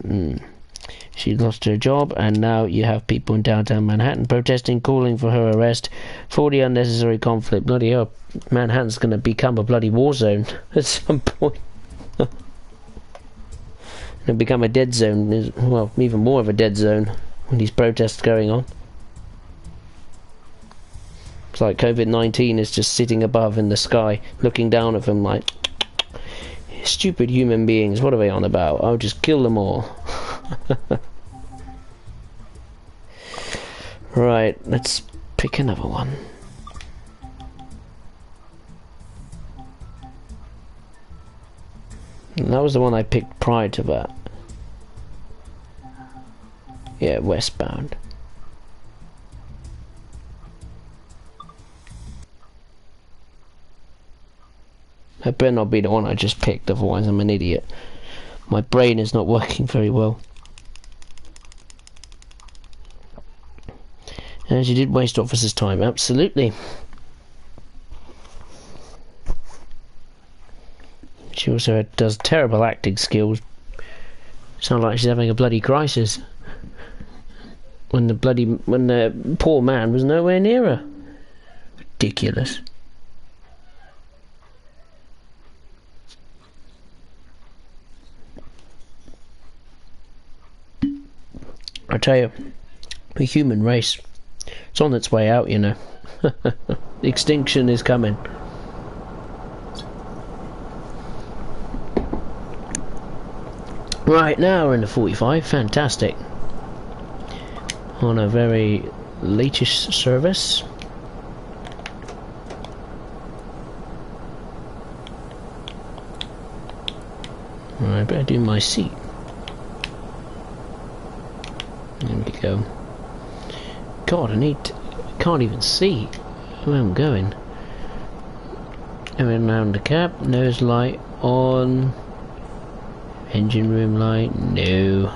She lost her job, and now you have people in downtown Manhattan protesting, calling for her arrest for the unnecessary conflict. Bloody hell, Manhattan's going to become a bloody war zone at some point. It'll become a dead zone, well, even more of a dead zone when these protests going on. It's like COVID-19 is just sitting above in the sky, looking down at them like, stupid human beings, what are they on about? I'll just kill them all. Right, let's pick another one. And that was the one I picked prior to that. Yeah, westbound. That better not be the one I just picked, otherwise I'm an idiot. My brain is not working very well. And she did waste officer's time, absolutely. She also does terrible acting skills. Sounds like she's having a bloody crisis. When the poor man was nowhere near her. Ridiculous. I tell you, the human race, it's on its way out, you know. Extinction is coming. Right, now we're in the 45, fantastic. On a very latest service. Right, I better do my seat. There we go. God, I can't even see where I'm going. Going round the cab, nose light on. Engine room light, no.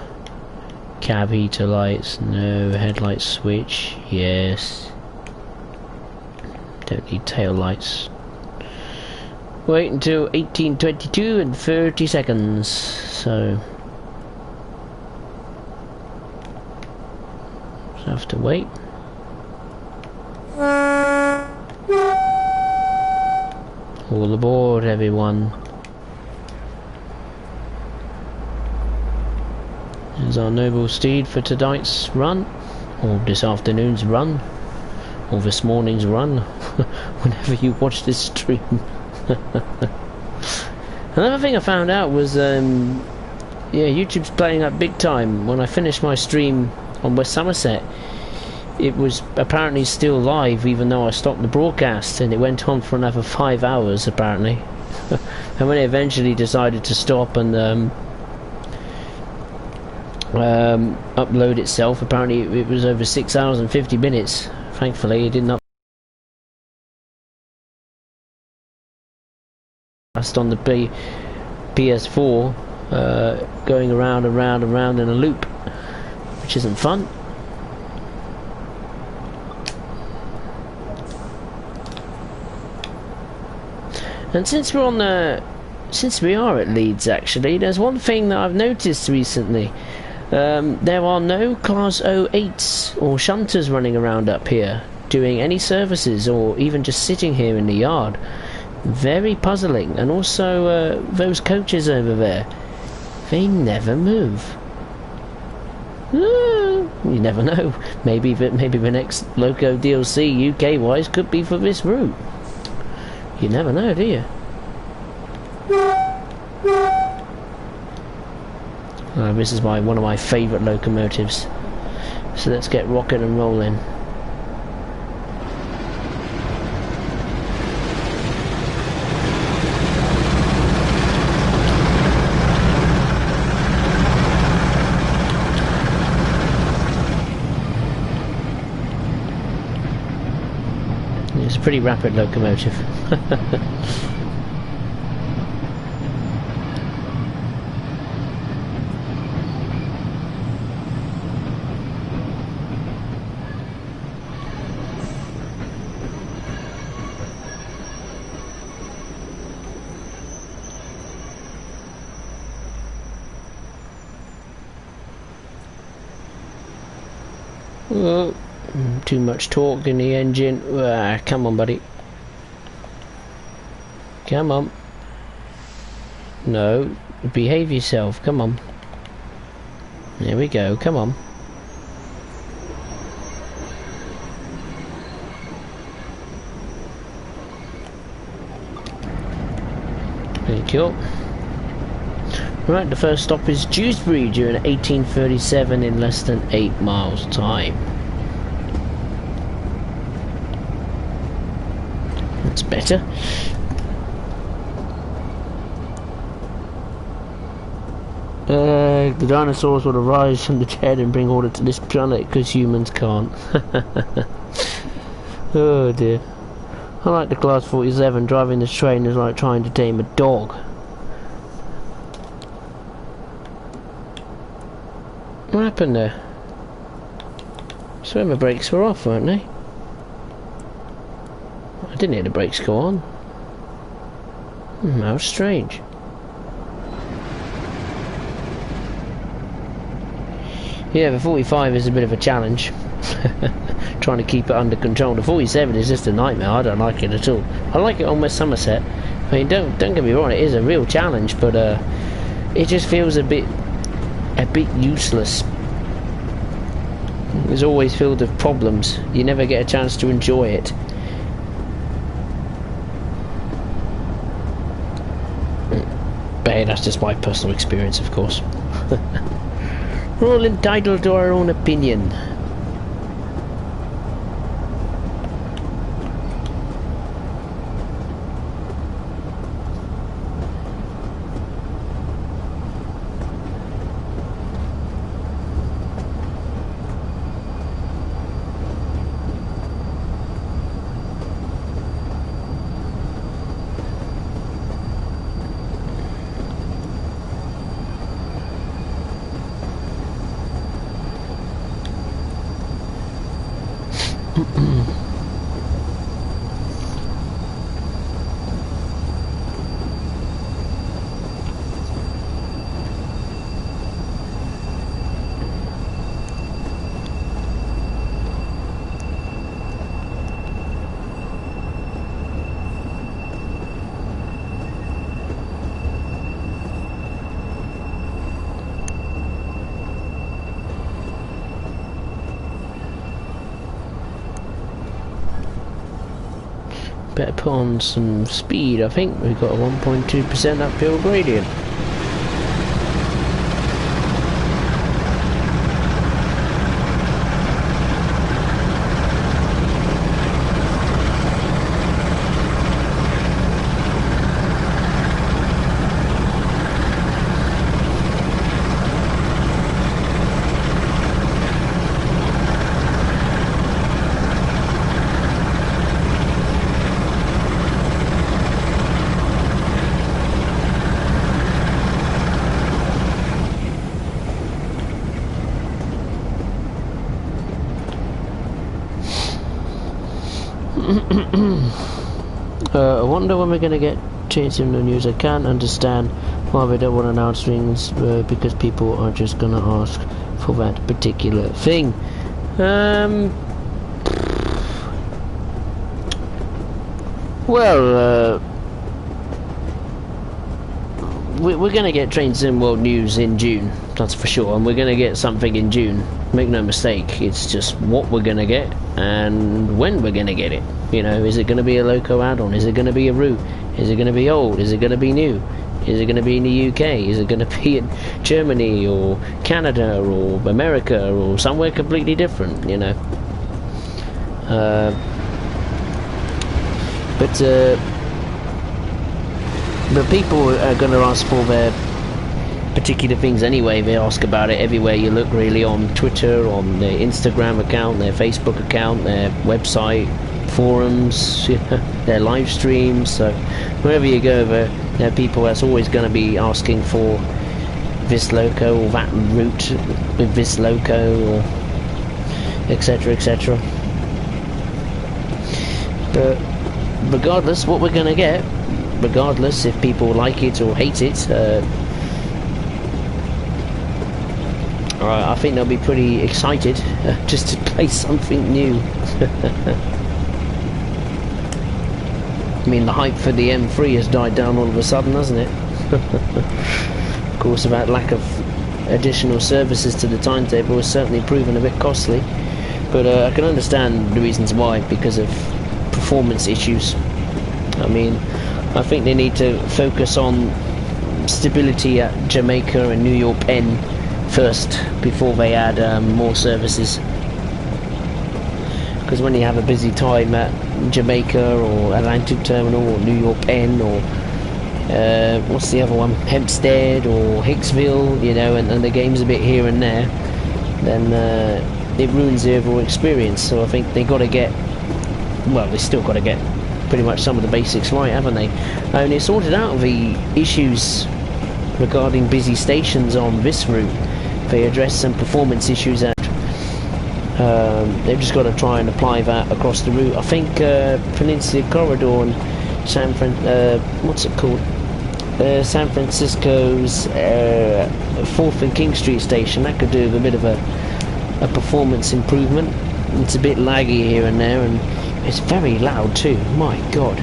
Cab heater lights, no. Headlight switch, yes. Don't need tail lights. Wait until 18:22 and 30 seconds, so have to wait. All aboard, everyone. Here's our noble steed for tonight's run, or this afternoon's run, or this morning's run, whenever you watch this stream. Another thing I found out was Yeah, YouTube's playing up big time. When I finished my stream on West Somerset, it was apparently still live even though I stopped the broadcast, and it went on for another 5 hours apparently. And when it eventually decided to stop and upload itself, apparently it was over 6 hours and 50 minutes. Thankfully it didn't upload on the PS4, going around and round and round in a loop, which isn't fun. And since we are at Leeds, actually, there's one thing that I've noticed recently. There are no Class 08s or shunters running around up here doing any services or even just sitting here in the yard. Very puzzling. And also those coaches over there, they never move. You never know. Maybe the next Loco DLC UK wise could be for this route. You never know, do you? This is one of my favourite locomotives. So let's get rocking and rolling. It's a pretty rapid locomotive. Oh, too much torque in the engine. Come on, buddy. Come on. No, behave yourself. Come on. There we go. Come on. Thank you. Right, the first stop is Dewsbury during 1837 in less than 8 miles time. That's better. The dinosaurs will arise from the dead and bring order to this planet because humans can't. Oh dear. I like the Class 47. Driving this train is like trying to tame a dog. What happened there? So my brakes were off, weren't they? I didn't hear the brakes go on. How strange. Yeah, the 45 is a bit of a challenge. Trying to keep it under control. The 47 is just a nightmare. I don't like it at all. I like it on West Somerset. I mean, don't get me wrong, it is a real challenge, but it just feels a bit useless. It's always filled with problems. You never get a chance to enjoy it. But hey, that's just my personal experience, of course. We're all entitled to our own opinion. Better put on some speed. I think we've got a 1.2% uphill gradient. I wonder when we're going to get changed in the news. I can't understand why they don't want to announce things, because people are just going to ask for that particular thing. Well, we're going to get Train Sim World News in June, that's for sure, and we're going to get something in June. Make no mistake, it's just what we're going to get and when we're going to get it. You know, is it going to be a loco add-on? Is it going to be a route? Is it going to be old? Is it going to be new? Is it going to be in the UK? Is it going to be in Germany or Canada or America or somewhere completely different, you know? But people are going to ask for their particular things anyway. They ask about it everywhere you look, really, on Twitter, on their Instagram account, their Facebook account, their website, forums, their live streams. So wherever you go, there are people that's always going to be asking for this loco or that route with this loco, or etc, etc. But regardless what we're going to get, regardless if people like it or hate it, I think they'll be pretty excited just to play something new. I mean, the hype for the M3 has died down all of a sudden, hasn't it? Of course, that lack of additional services to the timetable has certainly proven a bit costly, but I can understand the reasons why, because of performance issues. I mean, I think they need to focus on stability at Jamaica and New York N first before they add more services, because when you have a busy time at Jamaica or Atlantic Terminal or New York N or what's the other one, Hempstead or Hicksville, you know, and the game's a bit here and there, then it ruins the overall experience. So I think they got to get, well, they still got to get pretty much some of the basics right, haven't they? And they sorted out the issues regarding busy stations on this route. They addressed some performance issues at they've just got to try and apply that across the route. I think Peninsula Corridor and San Francisco's 4th and King Street station, that could do a bit of a performance improvement. It's a bit laggy here and there, and it's very loud too. My god,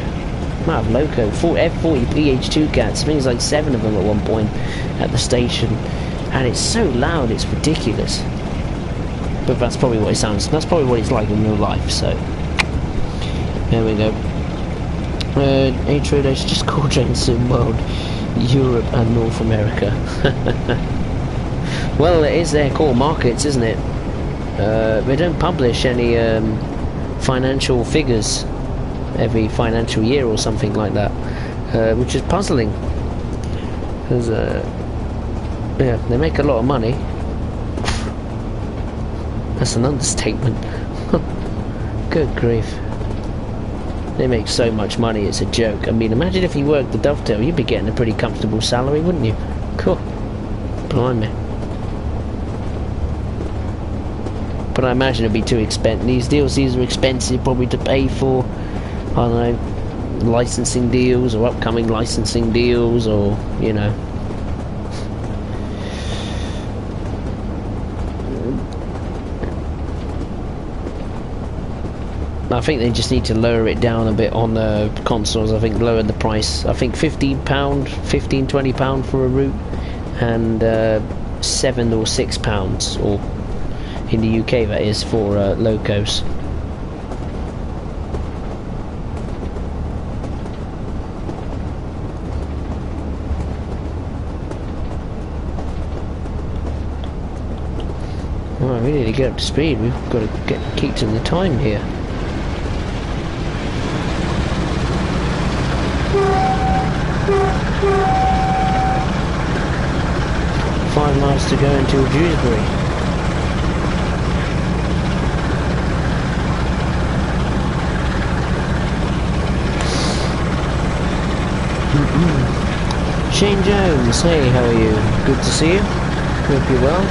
amount of loco, F40 PH2 cats, things like 7 of them at one point at the station, and it's so loud it's ridiculous. But that's probably what it sounds, that's probably what it's like in real life. So there we go. I should just call Trans Sim World Europe and North America. Well, it is their core markets, isn't it? They don't publish any financial figures every financial year or something like that, which is puzzling, because yeah, they make a lot of money. That's an understatement. Good grief, they make so much money, it's a joke. I mean, imagine if you worked the Dovetail, you'd be getting a pretty comfortable salary, wouldn't you? Cool, blimey. But I imagine it'd be too expensive. These DLCs are expensive probably to pay for, I don't know, licensing deals or upcoming licensing deals, or, you know. I think they just need to lower it down a bit on the consoles. I think lower the price. I think £15–20 for a route, and £7 or £6, or in the UK that is, for locos. Well, we need to get up to speed. We've got to keep to the time here. Five miles to go until Dewsbury. Shane Jones, hey, how are you? Good to see you. Hope you're well.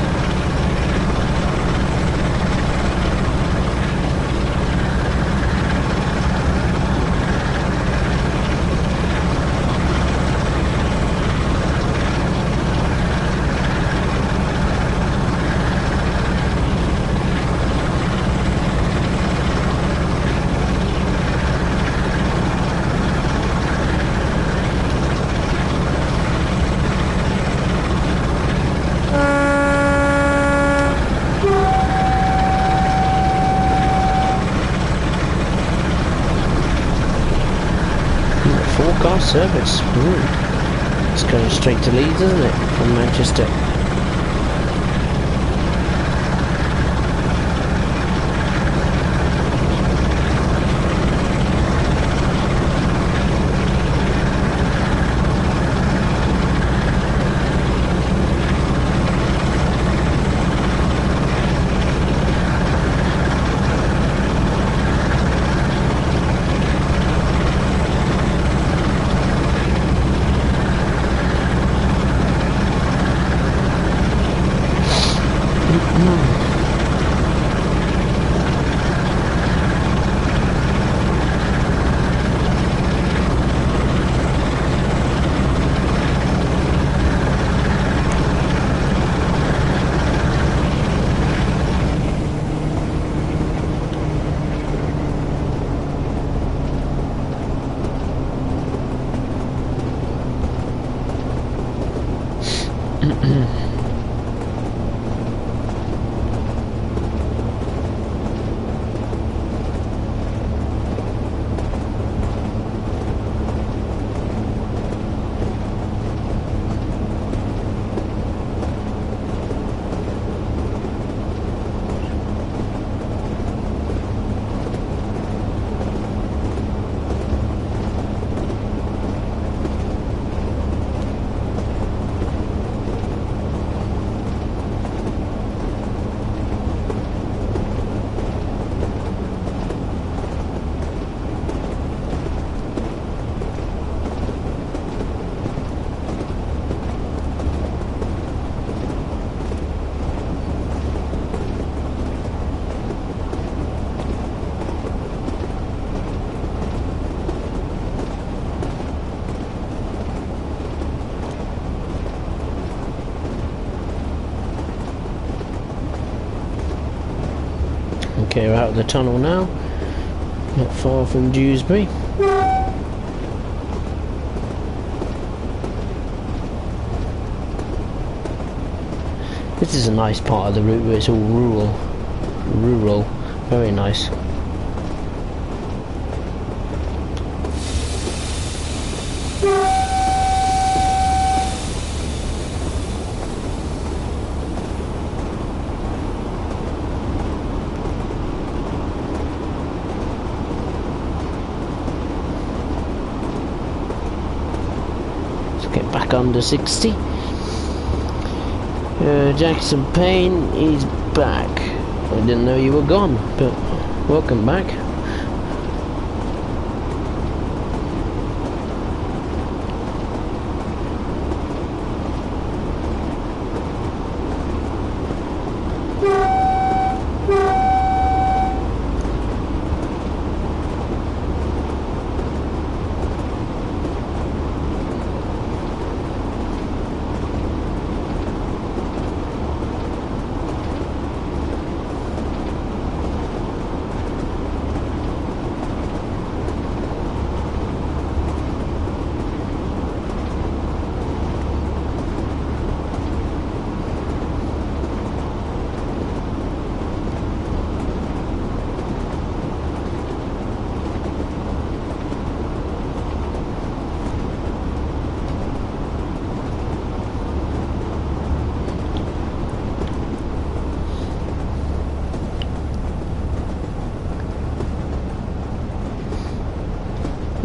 car service. It's going straight to Leeds, isn't it? From Manchester. Okay, we're out of the tunnel now, not far from Dewsbury. This is a nice part of the route where it's all rural, very nice. Back under 60. Jackson Payne, he's back. I didn't know you were gone, but welcome back.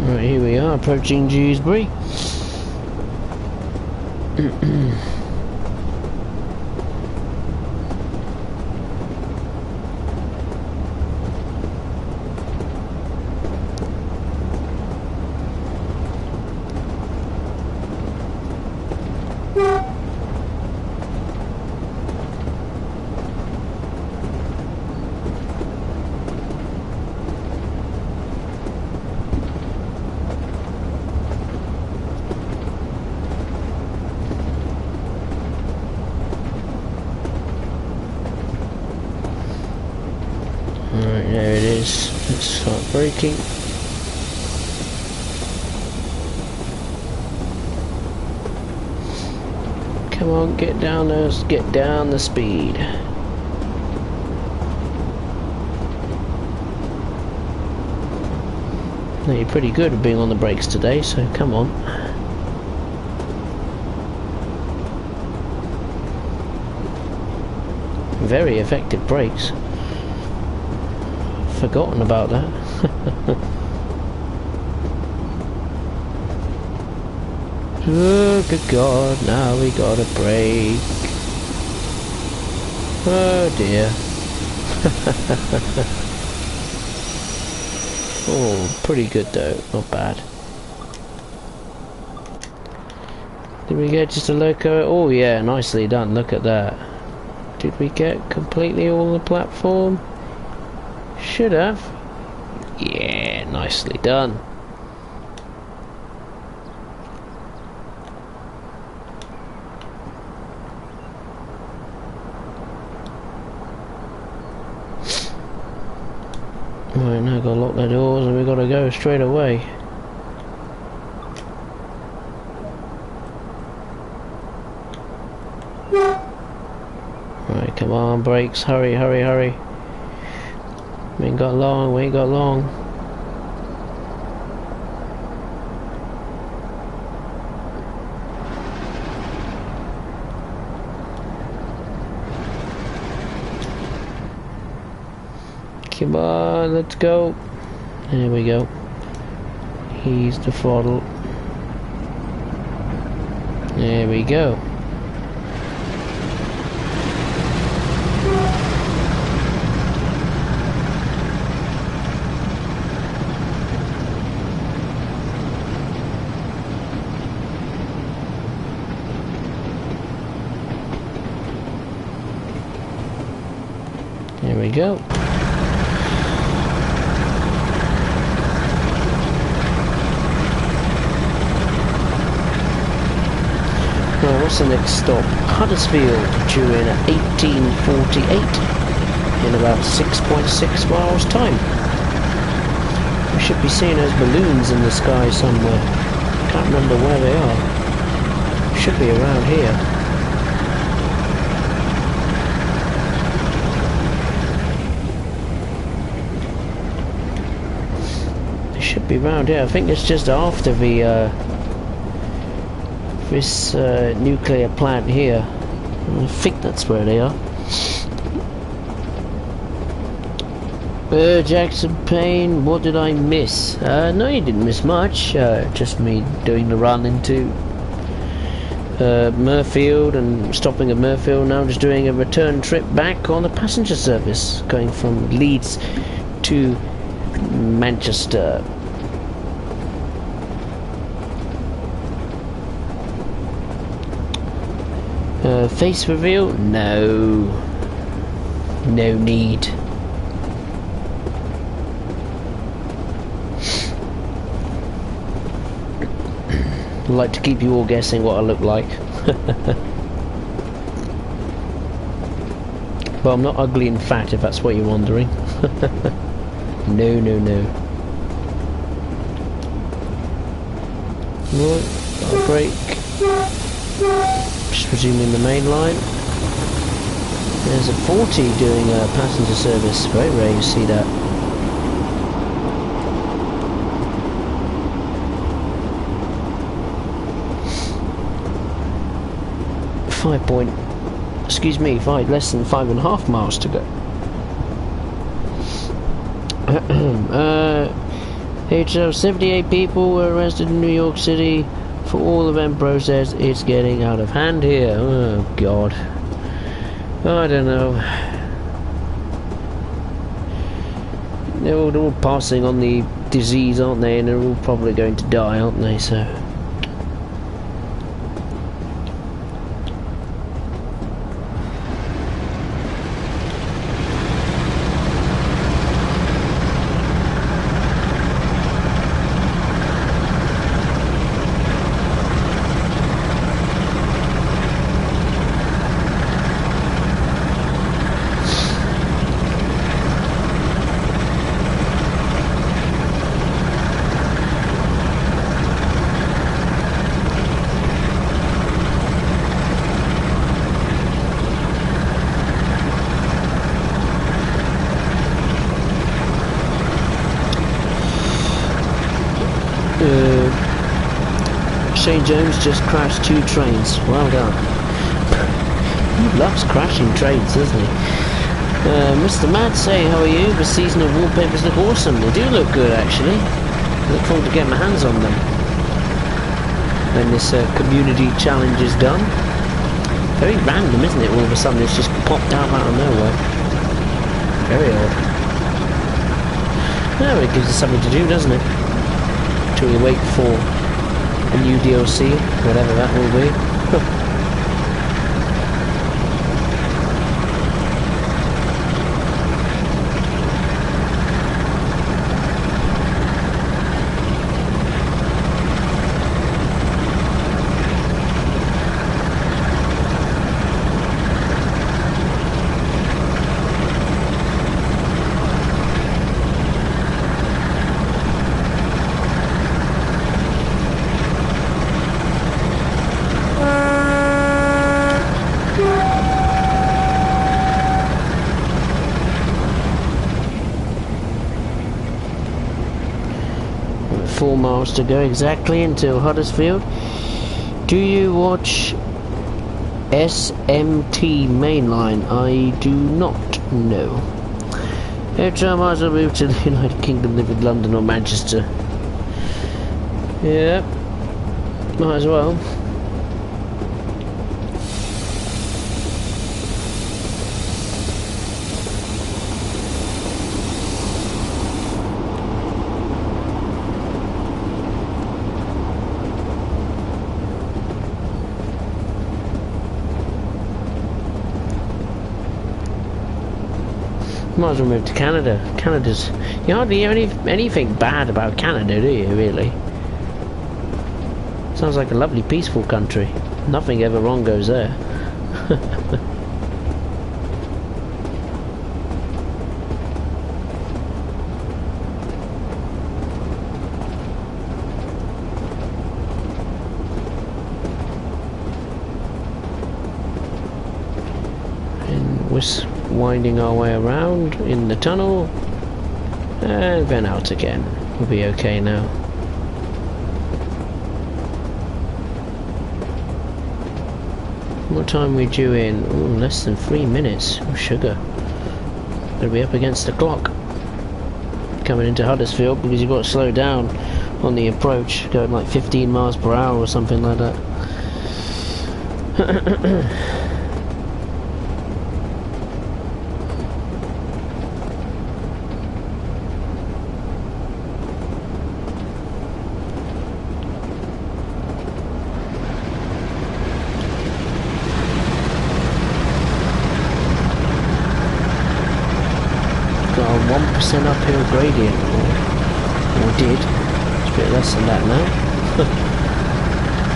Right, here we are, approaching Dewsbury. Right, there it is. Let's start braking. Come on, get down those, get down the speed. No, you're pretty good at being on the brakes today, so come on. Very effective brakes. Forgotten about that. Oh, good God, now we got a brake. Oh dear. Oh, pretty good though, not bad. Did we get just a loco? Oh yeah, nicely done, look at that. Did we get completely all the platform? Should have. Yeah, nicely done. Right, now gotta lock the doors and we gotta go straight away. Right, come on, brakes, hurry, hurry, hurry. We ain't got long, we ain't got long. Come on, let's go. There we go. He's the throttle. There we go. There we go. Well, what's the next stop? Huddersfield, due in at 18:48 in about 6.6 miles time. We should be seeing those balloons in the sky somewhere. Can't remember where they are. Should be around here. They should be around here. I think it's just after the this nuclear plant here. I think that's where they are. Jackson Payne, what did I miss? No, you didn't miss much. Just me doing the run into Murfield and stopping at Murfield. Now just doing a return trip back on the passenger service, going from Leeds to Manchester. Face reveal? No. No need. I'd like to keep you all guessing what I look like. Well, I'm not ugly and fat, if that's what you're wondering. No, no, no. Right, I'll brake. Just resuming the main line. There's a 40 doing a passenger service. Very rare you see that. Less than 5.5 miles to go. HL 78 people were arrested in New York City for all event process. It's getting out of hand here. Oh God. I don't know. They're all passing on the disease, aren't they? And they're all probably going to die, aren't they? So. Shane Jones just crashed 2 trains. Well done. He loves crashing trains, doesn't he? Mr. Mad say, how are you? The seasonal wallpapers look awesome. They do look good, actually. I look forward to getting my hands on them when this community challenge is done. Very random, isn't it? All of a sudden it's just popped out of nowhere. Very odd. No, it gives us something to do, doesn't it? Till we wait for a new DLC, whatever that will be. To go exactly until Huddersfield. Do you watch SMT Mainline? I do not know. I might as well move to the United Kingdom, live in London or Manchester. Yeah, might as well. Might as well move to Canada. You hardly hear anything bad about Canada, do you, really? Sounds like a lovely, peaceful country. Nothing ever wrong goes there. And we're winding our way around in the tunnel and then out again. We'll be okay now. What time are we due in? Ooh, less than 3 minutes. Oh, sugar. Gonna be up against the clock coming into Huddersfield, because you've got to slow down on the approach, going like 15 miles per hour or something like that. Got a 1% uphill gradient, or did. It's a bit less than that now.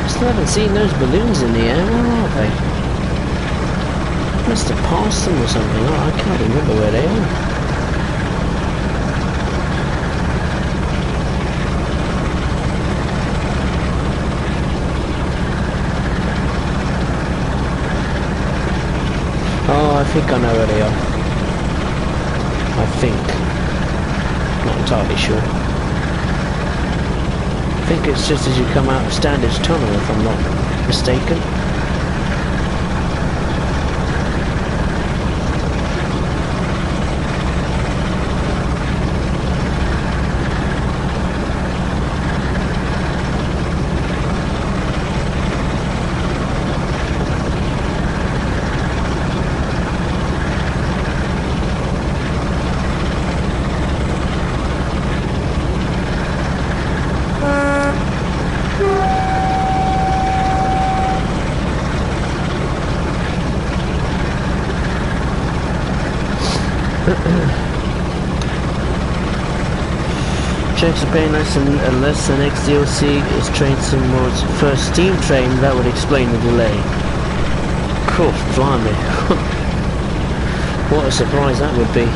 Still haven't seen those balloons in the air. Where are they? Must have passed them or something. Oh, I can't remember where they are. Oh, I think I know where they are. I think. Not entirely sure. I think it's just as you come out of Standage Tunnel, if I'm not mistaken. Checks are paying less than XDLC is Trans Pennine's first steam train. That would explain the delay. Cool, blimey. What a surprise that would be.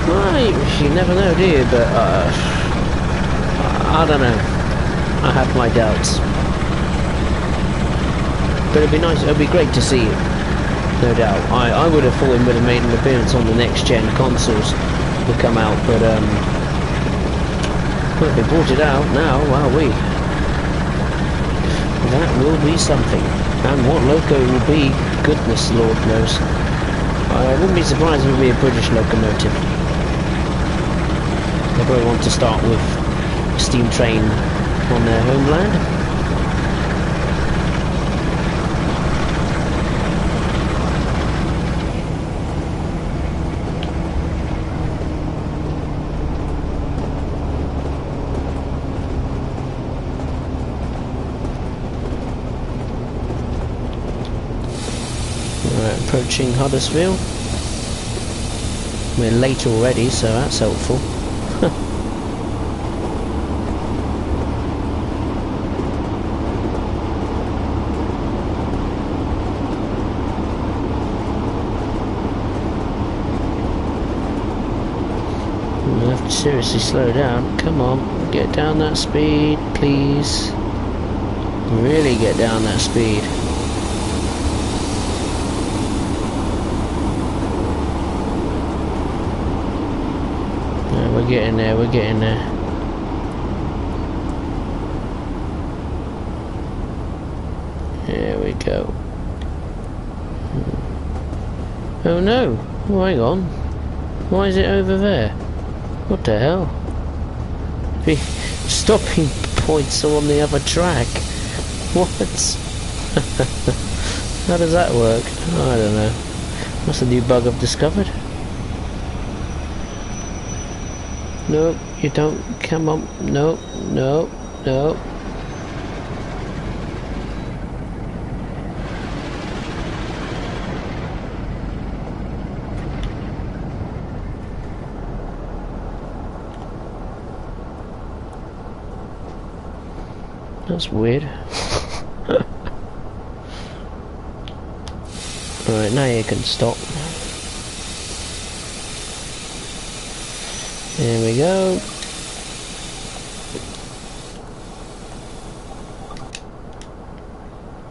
Well, you never know, do you? But I don't know. I have my doubts. But it'd be nice. It'd be great to see you. No doubt. I would have thought he would have made an appearance on the next gen consoles people come out, but well, they brought it out now, wowee. That will be something. And what loco it will be, goodness Lord knows. I wouldn't be surprised if it would be a British locomotive. They probably want to start with steam train on their homeland. Approaching Huddersfield. We're late already, so that's helpful. We have to seriously slow down. Come on, get down that speed, please. Really get down that speed. We're getting there, we're getting there. There we go. Oh no! Oh, hang on. Why is it over there? What the hell? The stopping points are on the other track. What? How does that work? I don't know. That's a new bug I've discovered. No, you don't. Come on. No, no, no. That's weird. Alright, now you can stop. There we go.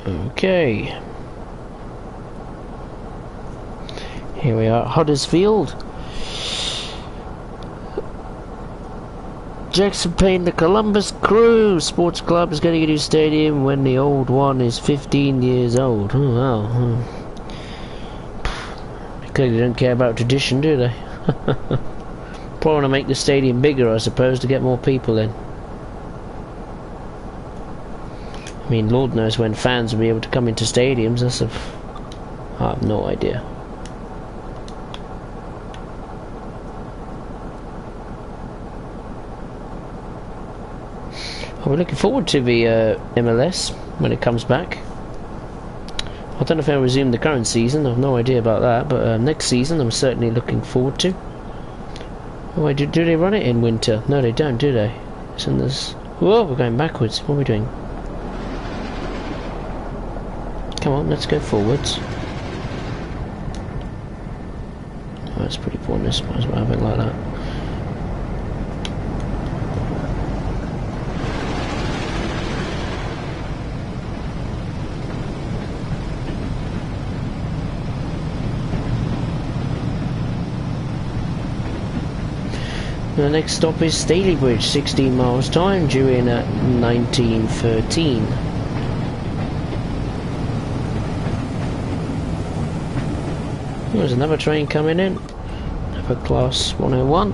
Okay. Here we are at Huddersfield. Jackson Payne, the Columbus Crew Sports Club is getting a new stadium when the old one is 15 years old. Oh wow. They clearly don't care about tradition, do they? Probably want to make the stadium bigger, I suppose, to get more people in. I mean, Lord knows when fans will be able to come into stadiums. I have no idea. We're looking forward to the MLS when it comes back. I don't know if they'll resume the current season. I have no idea about that, but next season I'm certainly looking forward to. Oh, wait, do they run it in winter? No, they don't, do they? It's in this. Whoa, we're going backwards. What are we doing? Come on, let's go forwards. Oh, that's pretty pointless. Might as well have it like that. The next stop is Stalybridge, 16 miles time, due in at 1913. There's another train coming in, another class 101.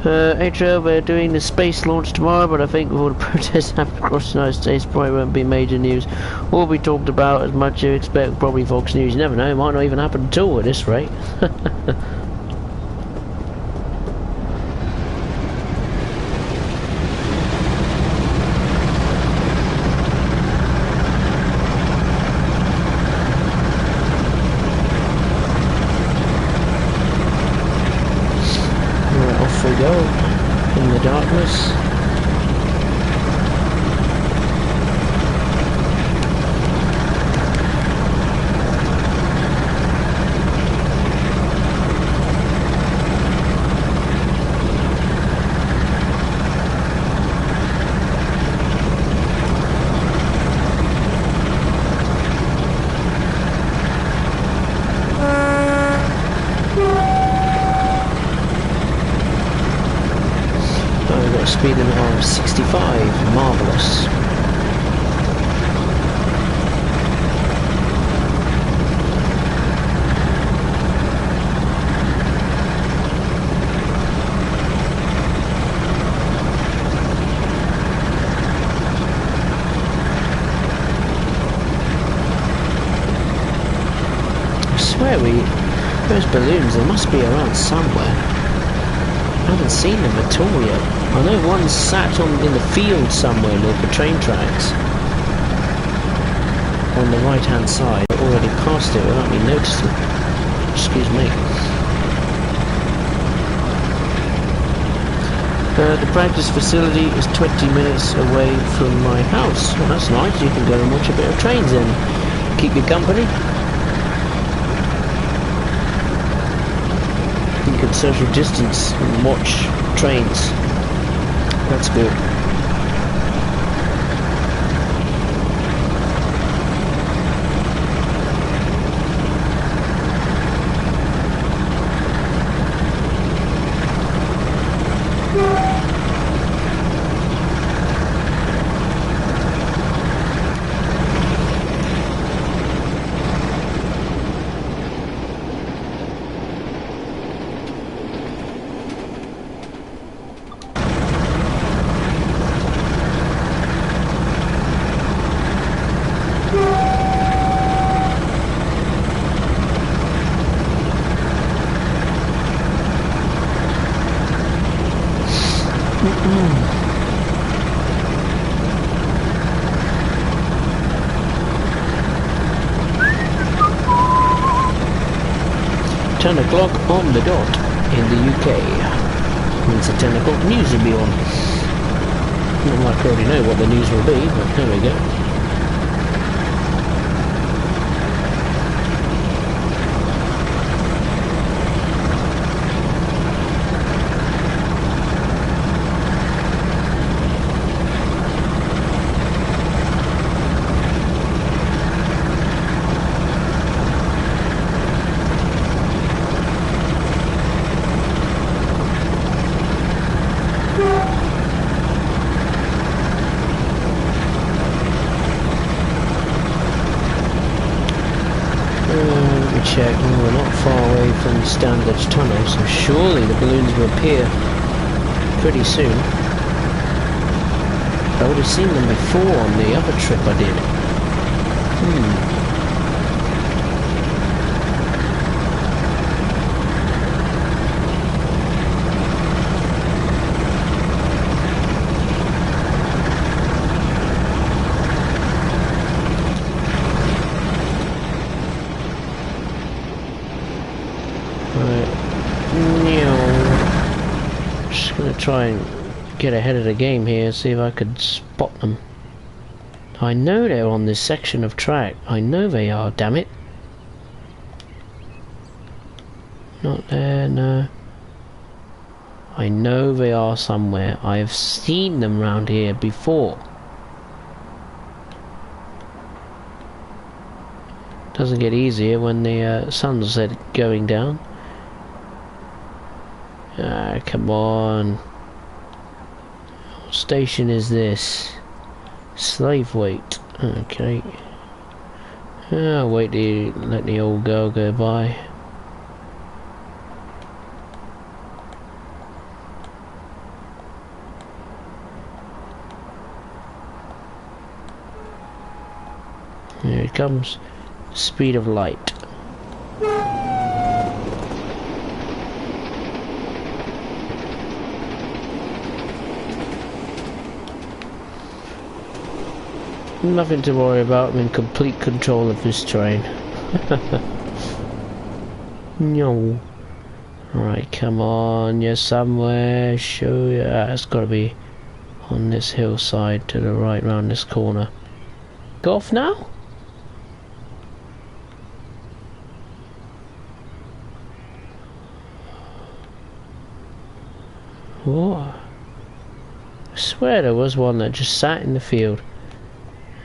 HL, we're doing the space launch tomorrow, but I think with all the protests happening across the United States, probably won't be major news. Will be talked about as much as you expect, probably Fox News. You never know, it might not even happen at all at this rate. Off we go in the darkness. got a speed limit of 65. Marvellous. Those balloons, they must be around somewhere. I haven't seen them at all yet. I know one's sat in the field somewhere near the train tracks. On the right hand side. I already passed it without me noticing. Excuse me. The practice facility is 20 minutes away from my house. Well, that's nice, you can go and watch a bit of trains then. Keep you company. You can social distance and watch trains. That's good. O'clock on the dot in the UK. Means the 10 o'clock news will be on. Not like I already know what the news will be, but there we go. Check, we're not far away from the standard tunnel, so surely the balloons will appear pretty soon. I would have seen them before on the other trip I did. Try and get ahead of the game here, see if I could spot them. I know they're on this section of track. I know they are, damn it. Not there, no. I know they are somewhere. I have seen them round here before. Doesn't get easier when the sun's going down. Ah, come on. What station is this? Slave wait. Okay. I'll wait to let the old girl go by. Here it comes. Speed of light. Nothing to worry about. I'm in complete control of this train. No. Right, come on, you're somewhere. Show you. It's got to be on this hillside to the right, round this corner. Go off now? What? I swear there was one that just sat in the field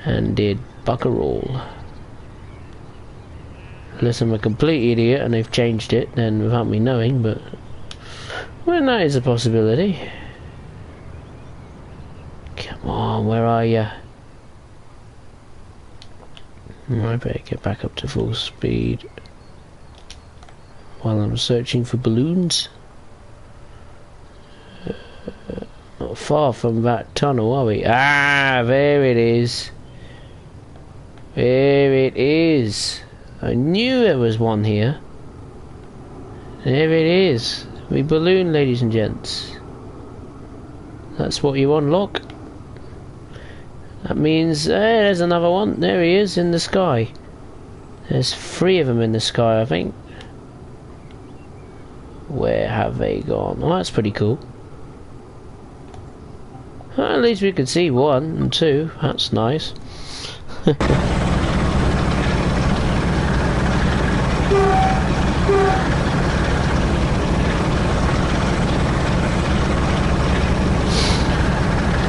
and did buckaroo. Unless I'm a complete idiot and they've changed it, then without me knowing, but well, that is a possibility. Come on, where are you? I better get back up to full speed while I'm searching for balloons. Not far from that tunnel, are we? Ah, there it is. There it is. I knew there was one here. There it is. We balloon, ladies and gents. That's what you unlock. That means, there's another one. There he is in the sky. There's 3 of them in the sky, I think. Where have they gone? Oh, that's pretty cool. Well, at least we could see 1 and 2. That's nice.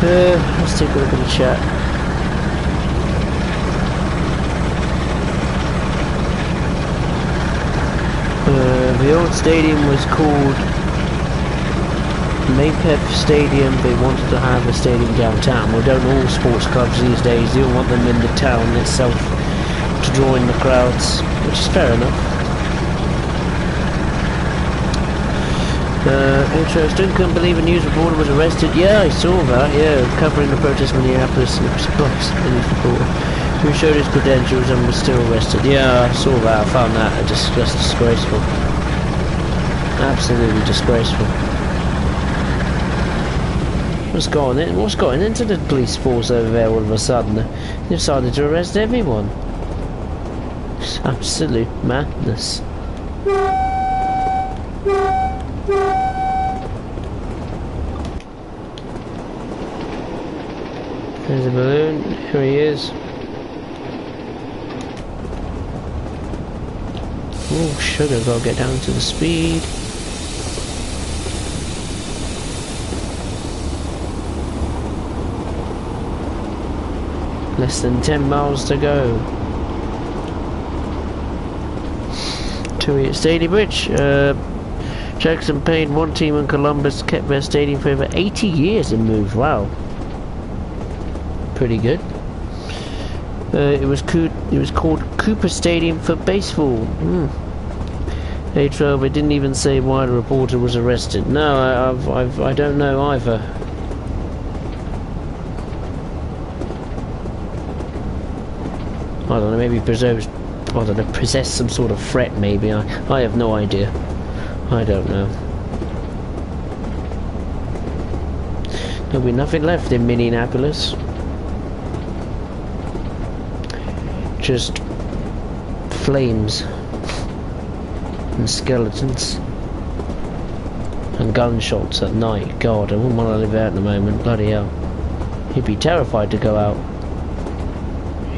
Let's take a look at the chat. The old stadium was called Maypeth Stadium. They wanted to have a stadium downtown. Well, don't all sports clubs these days? They all want them in the town itself to draw in the crowds, which is fair enough. Interesting, couldn't believe a news reporter was arrested. Yeah, I saw that, yeah, covering the protest in Minneapolis, and it was surprised the news reporter who showed his credentials and was still arrested. Yeah, I saw that, I found that just disgraceful. Absolutely disgraceful. What's going into the police force over there all of a sudden? They decided to arrest everyone. It's absolute madness. There's a balloon. Here he is. Oh, sugar, gotta get down to the speed. Less than 10 miles to go. To Staley Bridge. Jackson Payne, one team in Columbus, kept their stadium for over 80 years and moved. Wow. Pretty good. It was called Cooper Stadium for baseball. A12, it didn't even say why the reporter was arrested. No, I don't know either. I don't know, maybe possess some sort of threat, maybe. I have no idea. I don't know. There'll be nothing left in Minneapolis. Just flames and skeletons and gunshots at night. God, I wouldn't want to live out at the moment. Bloody hell. You'd be terrified to go out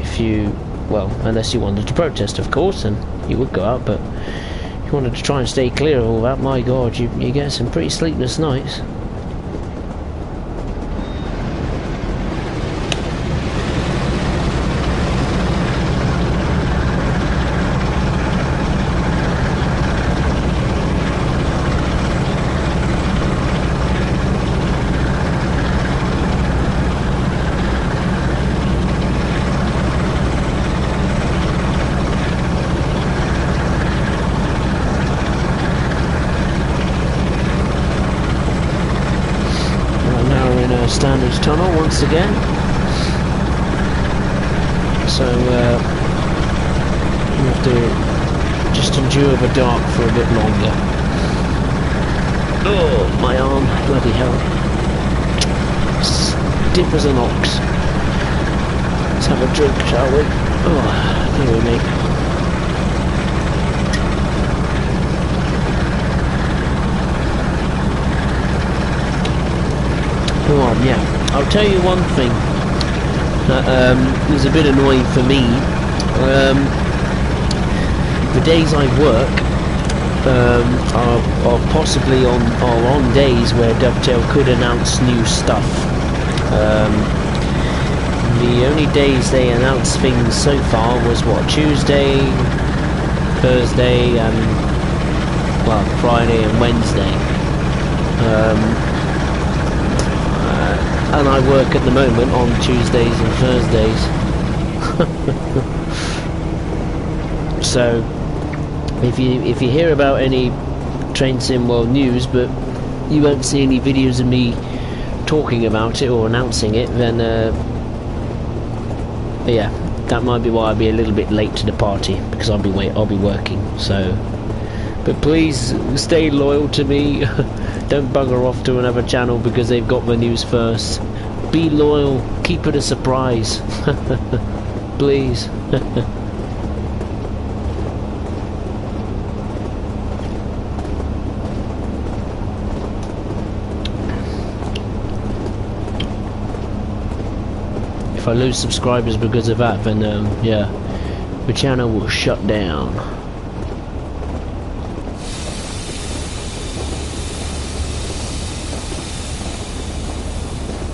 if you, well, unless you wanted to protest, of course, and you would go out, but if you wanted to try and stay clear of all that, my God, you get some pretty sleepless nights. Standards tunnel once again, so you have to just endure the dark for a bit longer. Oh, my arm, bloody hell, stiff as an ox. Let's have a drink, shall we? Oh, here we make. Come on, yeah. I'll tell you one thing that is a bit annoying for me. The days I work are possibly on days where Dovetail could announce new stuff. The only days they announced things so far was what, Tuesday, Thursday, and well, Friday and Wednesday. and I work at the moment on Tuesdays and Thursdays. So if you hear about any Train Sim World news, but you won't see any videos of me talking about it or announcing it, then yeah, that might be why I'll be a little bit late to the party, because I'll be working. So, but please stay loyal to me. Don't bugger off to another channel because they've got the news first. Be loyal, keep it a surprise. Please. If I lose subscribers because of that, then yeah, the channel will shut down.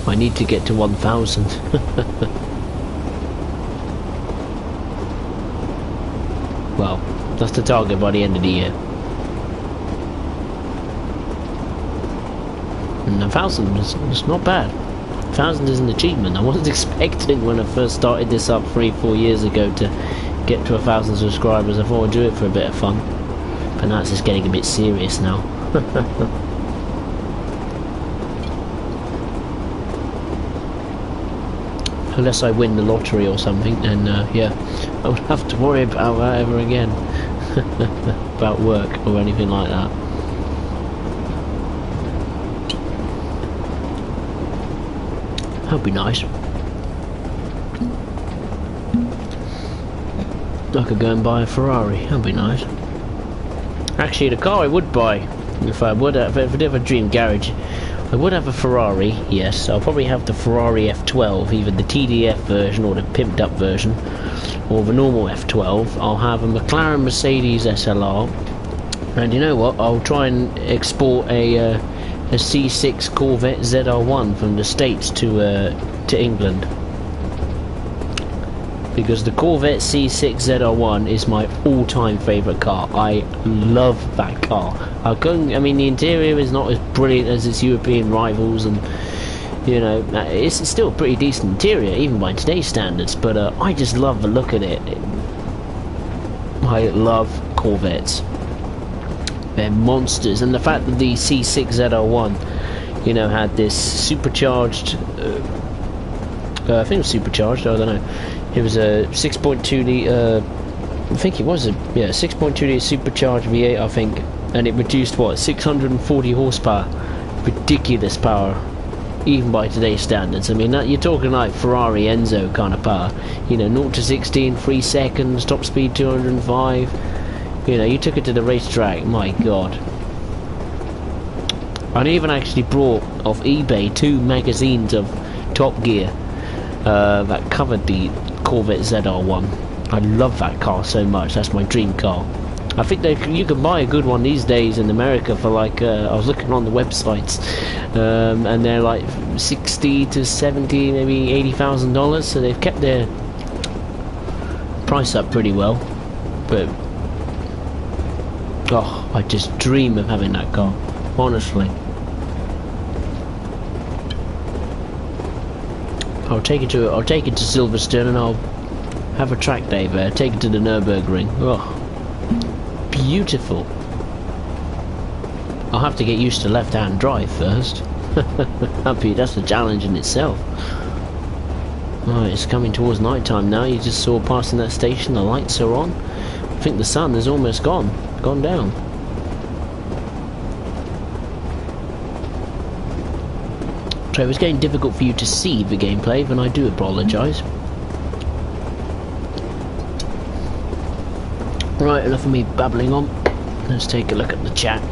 I need to get to 1,000. Well, that's the target by the end of the year. And 1,000 is not bad. 1,000 is an achievement. I wasn't expecting when I first started this up 3-4 years ago to get to 1,000 subscribers. I thought I'd do it for a bit of fun, but now it's just getting a bit serious now. Unless I win the lottery or something, then yeah, I would have to worry about that ever again. About work or anything like that. That'd be nice. I could go and buy a Ferrari. That'd be nice. Actually, the car I would buy, if I did have a dream garage, I would have a Ferrari. Yes, I'll probably have the Ferrari F12, either the TDF version or the pimped up version, or the normal F12. I'll have a McLaren Mercedes SLR, and you know what? I'll try and export a C6 Corvette ZR1 from the States to England, because the Corvette C6 ZR1 is my all-time favourite car. I love that car. I mean, the interior is not as brilliant as its European rivals, and you know, it's still a pretty decent interior even by today's standards, but I just love the look of it. I love Corvettes. They're monsters, and the fact that the C6 ZR1, you know, had this supercharged, I think it was supercharged, I don't know, it was a 6.2 litre, I think it was a, yeah, 6.2 litre supercharged V8, I think, and it produced, what, 640 horsepower, ridiculous power, even by today's standards. I mean, you're talking like Ferrari Enzo kind of power, you know, 0 to 60 in 3 seconds, top speed 205, you know, you took it to the racetrack, my god. I even actually brought off eBay 2 magazines of Top Gear that covered the Corvette ZR1. I love that car so much. That's my dream car. I think you can buy a good one these days in America for like, I was looking on the websites, and they're like 60 to 70, maybe $80,000. So they've kept their price up pretty well. But oh, I just dream of having that car, honestly. I'll take it to Silverstone, and I'll have a track day there. Take it to the Nürburgring. Oh, beautiful. I'll have to get used to left-hand drive first. That's a challenge in itself. Oh, it's coming towards night time now. You just saw passing that station, the lights are on. I think the sun is almost gone down. So it was getting difficult for you to see the gameplay, and I do apologise. Right, enough of me babbling on. Let's take a look at the chat.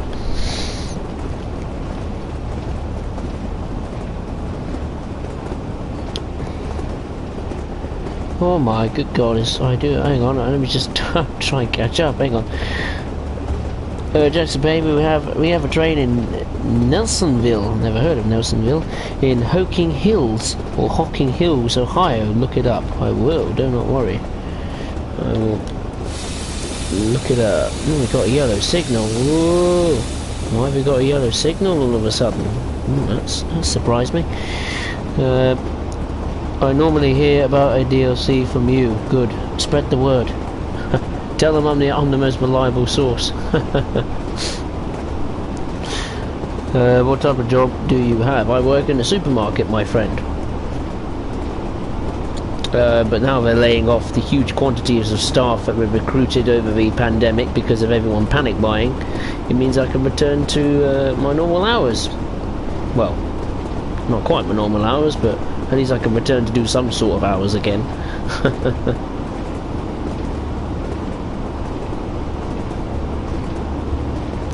Oh my good goddess, I do. Hang on, let me just try and catch up. Hang on. Jackson baby, we have a train in Nelsonville. Never heard of Nelsonville. In Hocking Hills or Hocking Hills, Ohio. Look it up. I will. Do not worry. I will look it up. Oh, we got a yellow signal. Whoa! Why have we got a yellow signal all of a sudden? That surprised me. I normally hear about a DLC from you. Good. Spread the word. Tell them I'm the most reliable source. What type of job do you have? I work in a supermarket, my friend. But now they're laying off the huge quantities of staff that were recruited over the pandemic because of everyone panic buying. It means I can return to my normal hours. Well, not quite my normal hours, but at least I can return to do some sort of hours again.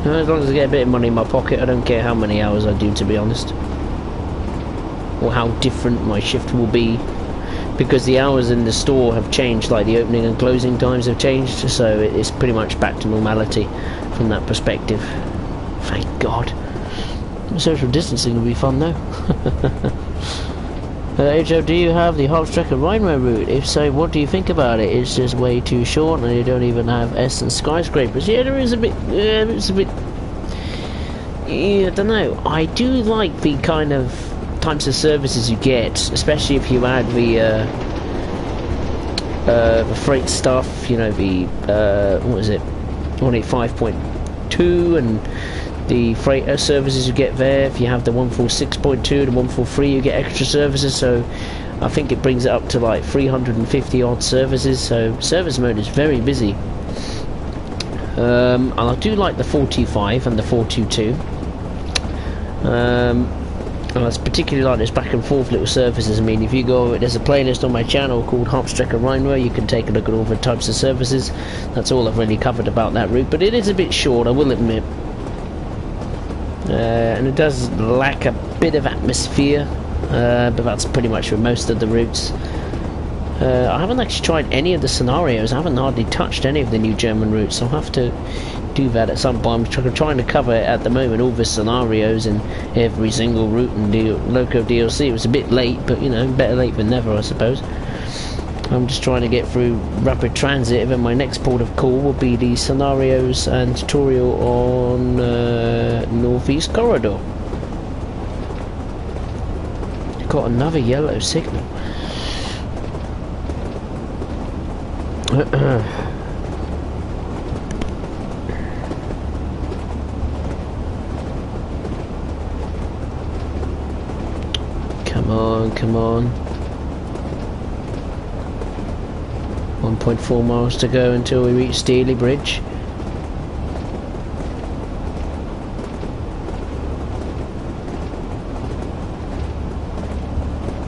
As long as I get a bit of money in my pocket, I don't care how many hours I do, to be honest. Or how different my shift will be. Because the hours in the store have changed, like the opening and closing times have changed, so it's pretty much back to normality from that perspective. Thank God. Social distancing will be fun though. HO, do you have the Hauptstrecke Rheinway route? If so, what do you think about it? It's just way too short and you don't even have S and skyscrapers. Yeah, there is a bit, it's a bit, yeah, I don't know. I do like the kind of types of services you get, especially if you add the freight stuff, you know, the what is it, 185.2 and the freight services you get there. If you have the 146.2, the 143, you get extra services, so I think it brings it up to like 350 odd services, so service mode is very busy. And I do like the 425 and the 422. And I particularly like this back and forth little services. I mean, if you go, there's a playlist on my channel called Hauptstrecke Rheinway. You can take a look at all the types of services. That's all I've really covered about that route, but it is a bit short, I will admit. And it does lack a bit of atmosphere, but that's pretty much for most of the routes. I haven't actually tried any of the scenarios. I haven't hardly touched any of the new German routes. I'll have to do that at some point. I'm trying to cover at the moment all the scenarios in every single route and Loco DLC. It was a bit late, but you know, better late than never, I suppose. I'm just trying to get through rapid transit, and then my next port of call will be the scenarios and tutorial on Northeast Corridor. Got another yellow signal. Come on, come on. 1.4 miles to go until we reach Steely Bridge.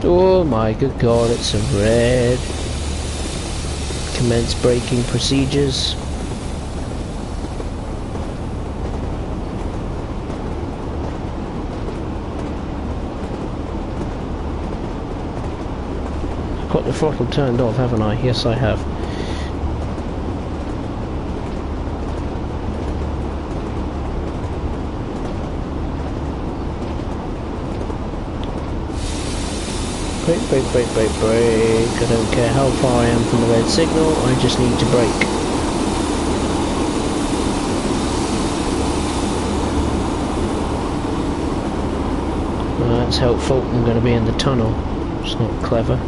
Oh my good God, it's a red. Commence braking procedures. I've got the throttle turned off, haven't I? Yes, I have. Brake, brake, brake, brake, brake. I don't care how far I am from the red signal, I just need to brake. Well, that's helpful. I'm going to be in the tunnel. It's not clever.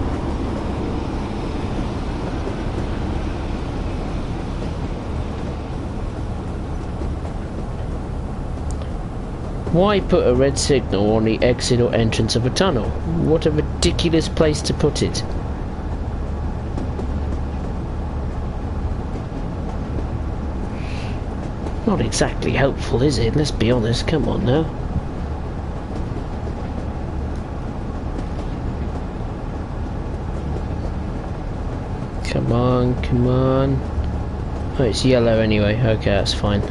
Why put a red signal on the exit or entrance of a tunnel? What a ridiculous place to put it. Not exactly helpful, is it? Let's be honest, come on now. Come on, come on. Oh, it's yellow anyway. Okay, that's fine.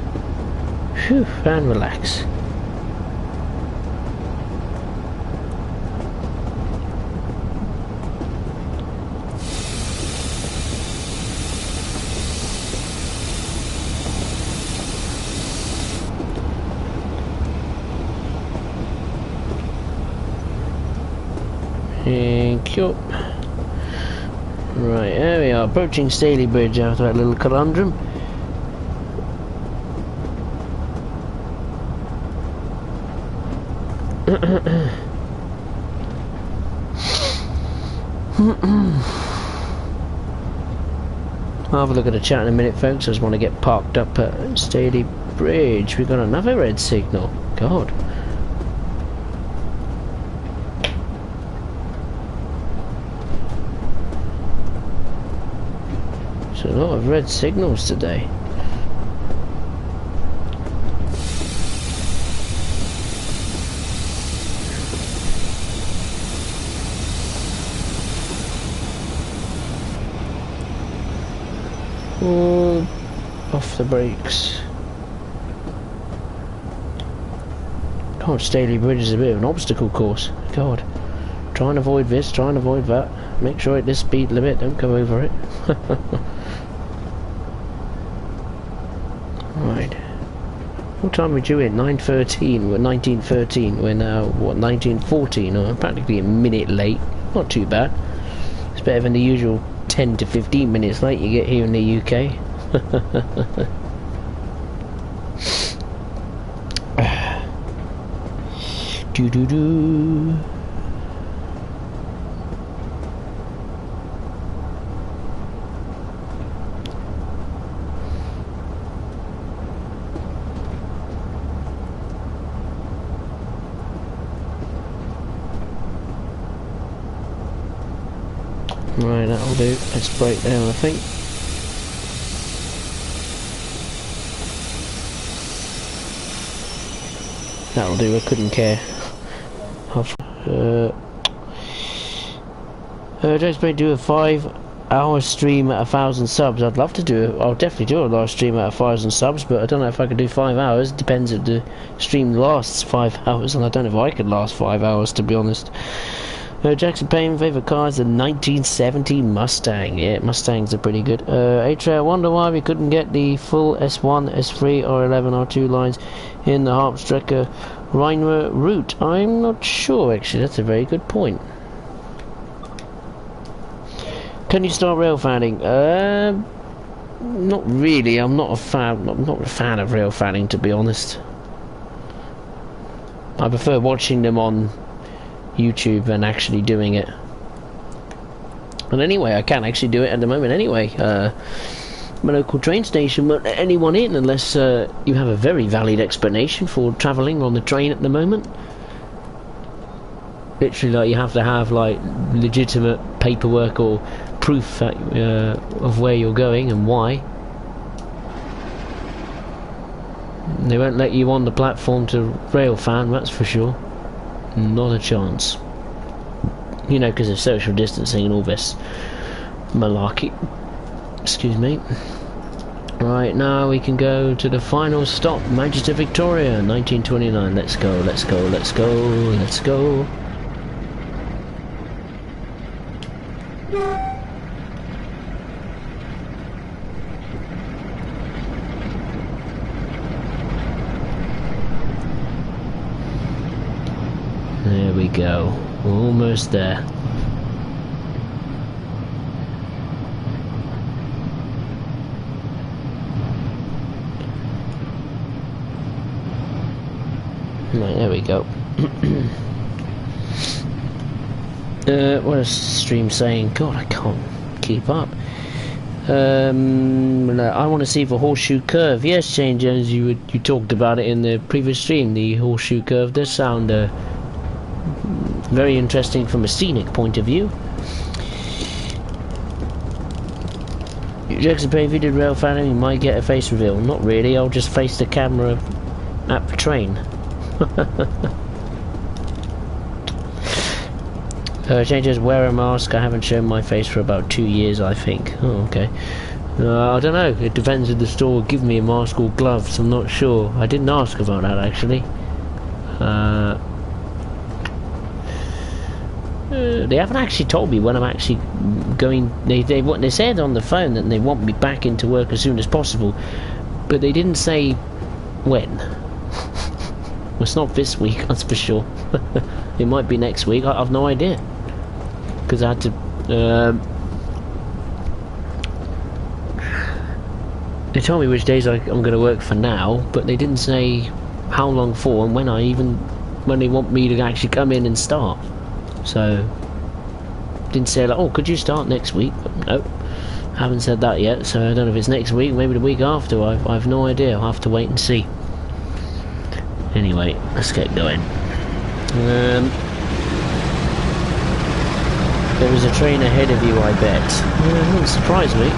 Whew, and relax. Thank you. Right, there we are, approaching Staley Bridge after that little conundrum. I'll have a look at the chat in a minute, folks. I just want to get parked up at Staley Bridge. We've got another red signal. God. There's a lot of red signals today. Off the brakes. God, Staley Bridge is a bit of an obstacle course. God. Try and avoid this, try and avoid that. Make sure at this speed limit, don't go over it. Right. What time are we due in? 9:13. We're 19:13. We're now, what, 19:14? Or practically a minute late. Not too bad. It's better than the usual 10 to 15 minutes late you get here in the UK. Do do do. Right, that'll do. Let's break down, I think. That'll do, I couldn't care. James may do a 5-hour stream at 1,000 subs. I'd love to do it. I'll definitely do a live stream at 1,000 subs, but I don't know if I could do 5 hours. Depends if the stream lasts 5 hours, and I don't know if I could last 5 hours, to be honest. Jackson Payne, favourite car is the 1970 Mustang. Yeah, Mustangs are pretty good. I wonder why we couldn't get the full S1, S3, R11, R2 lines in the Harpstrecker Rheinwer route. I'm not sure, actually. That's a very good point. Can you start rail fanning? Not really. I'm not a fan. I'm not a fan of rail fanning, to be honest. I prefer watching them on YouTube and actually doing it. And anyway, I can actually do it at the moment anyway. My local train station won't let anyone in unless you have a very valid explanation for travelling on the train at the moment. Literally, like, you have to have like legitimate paperwork or proof that, of where you're going and why. They won't let you on the platform to rail fan, that's for sure. Not a chance. You know, because of social distancing and all this malarkey. Excuse me. Right, now we can go to the final stop, Manchester Victoria, 1929. Let's go, let's go, let's go, let's go. There we go. Almost there. Right, there we go. What is stream saying? God, I can't keep up. I want to see the horseshoe curve. Yes, Shane Jones, you talked about it in the previous stream. The horseshoe curve does sound very interesting from a scenic point of view. Jackson Pay, if you did rail fanning, you might get a face reveal. Not really, I'll just face the camera at the train. Changes, wear a mask. I haven't shown my face for about 2 years, I think. Oh, okay. I don't know, it depends if the store will give me a mask or gloves. I'm not sure. I didn't ask about that, actually. They haven't actually told me when I'm actually going. They said on the phone that they want me back into work as soon as possible, but they didn't say when. Well, it's not this week, that's for sure. It might be next week. I've no idea, because I had to. They told me which days I'm going to work for now, but they didn't say how long for and when they want me to actually come in and start. So did say like, oh, could you start next week? But no, haven't said that yet, so I don't know if it's next week, maybe the week after. I've no idea. I'll have to wait and see. Anyway, let's get going. There is a train ahead of you, I bet. It wouldn't surprise me.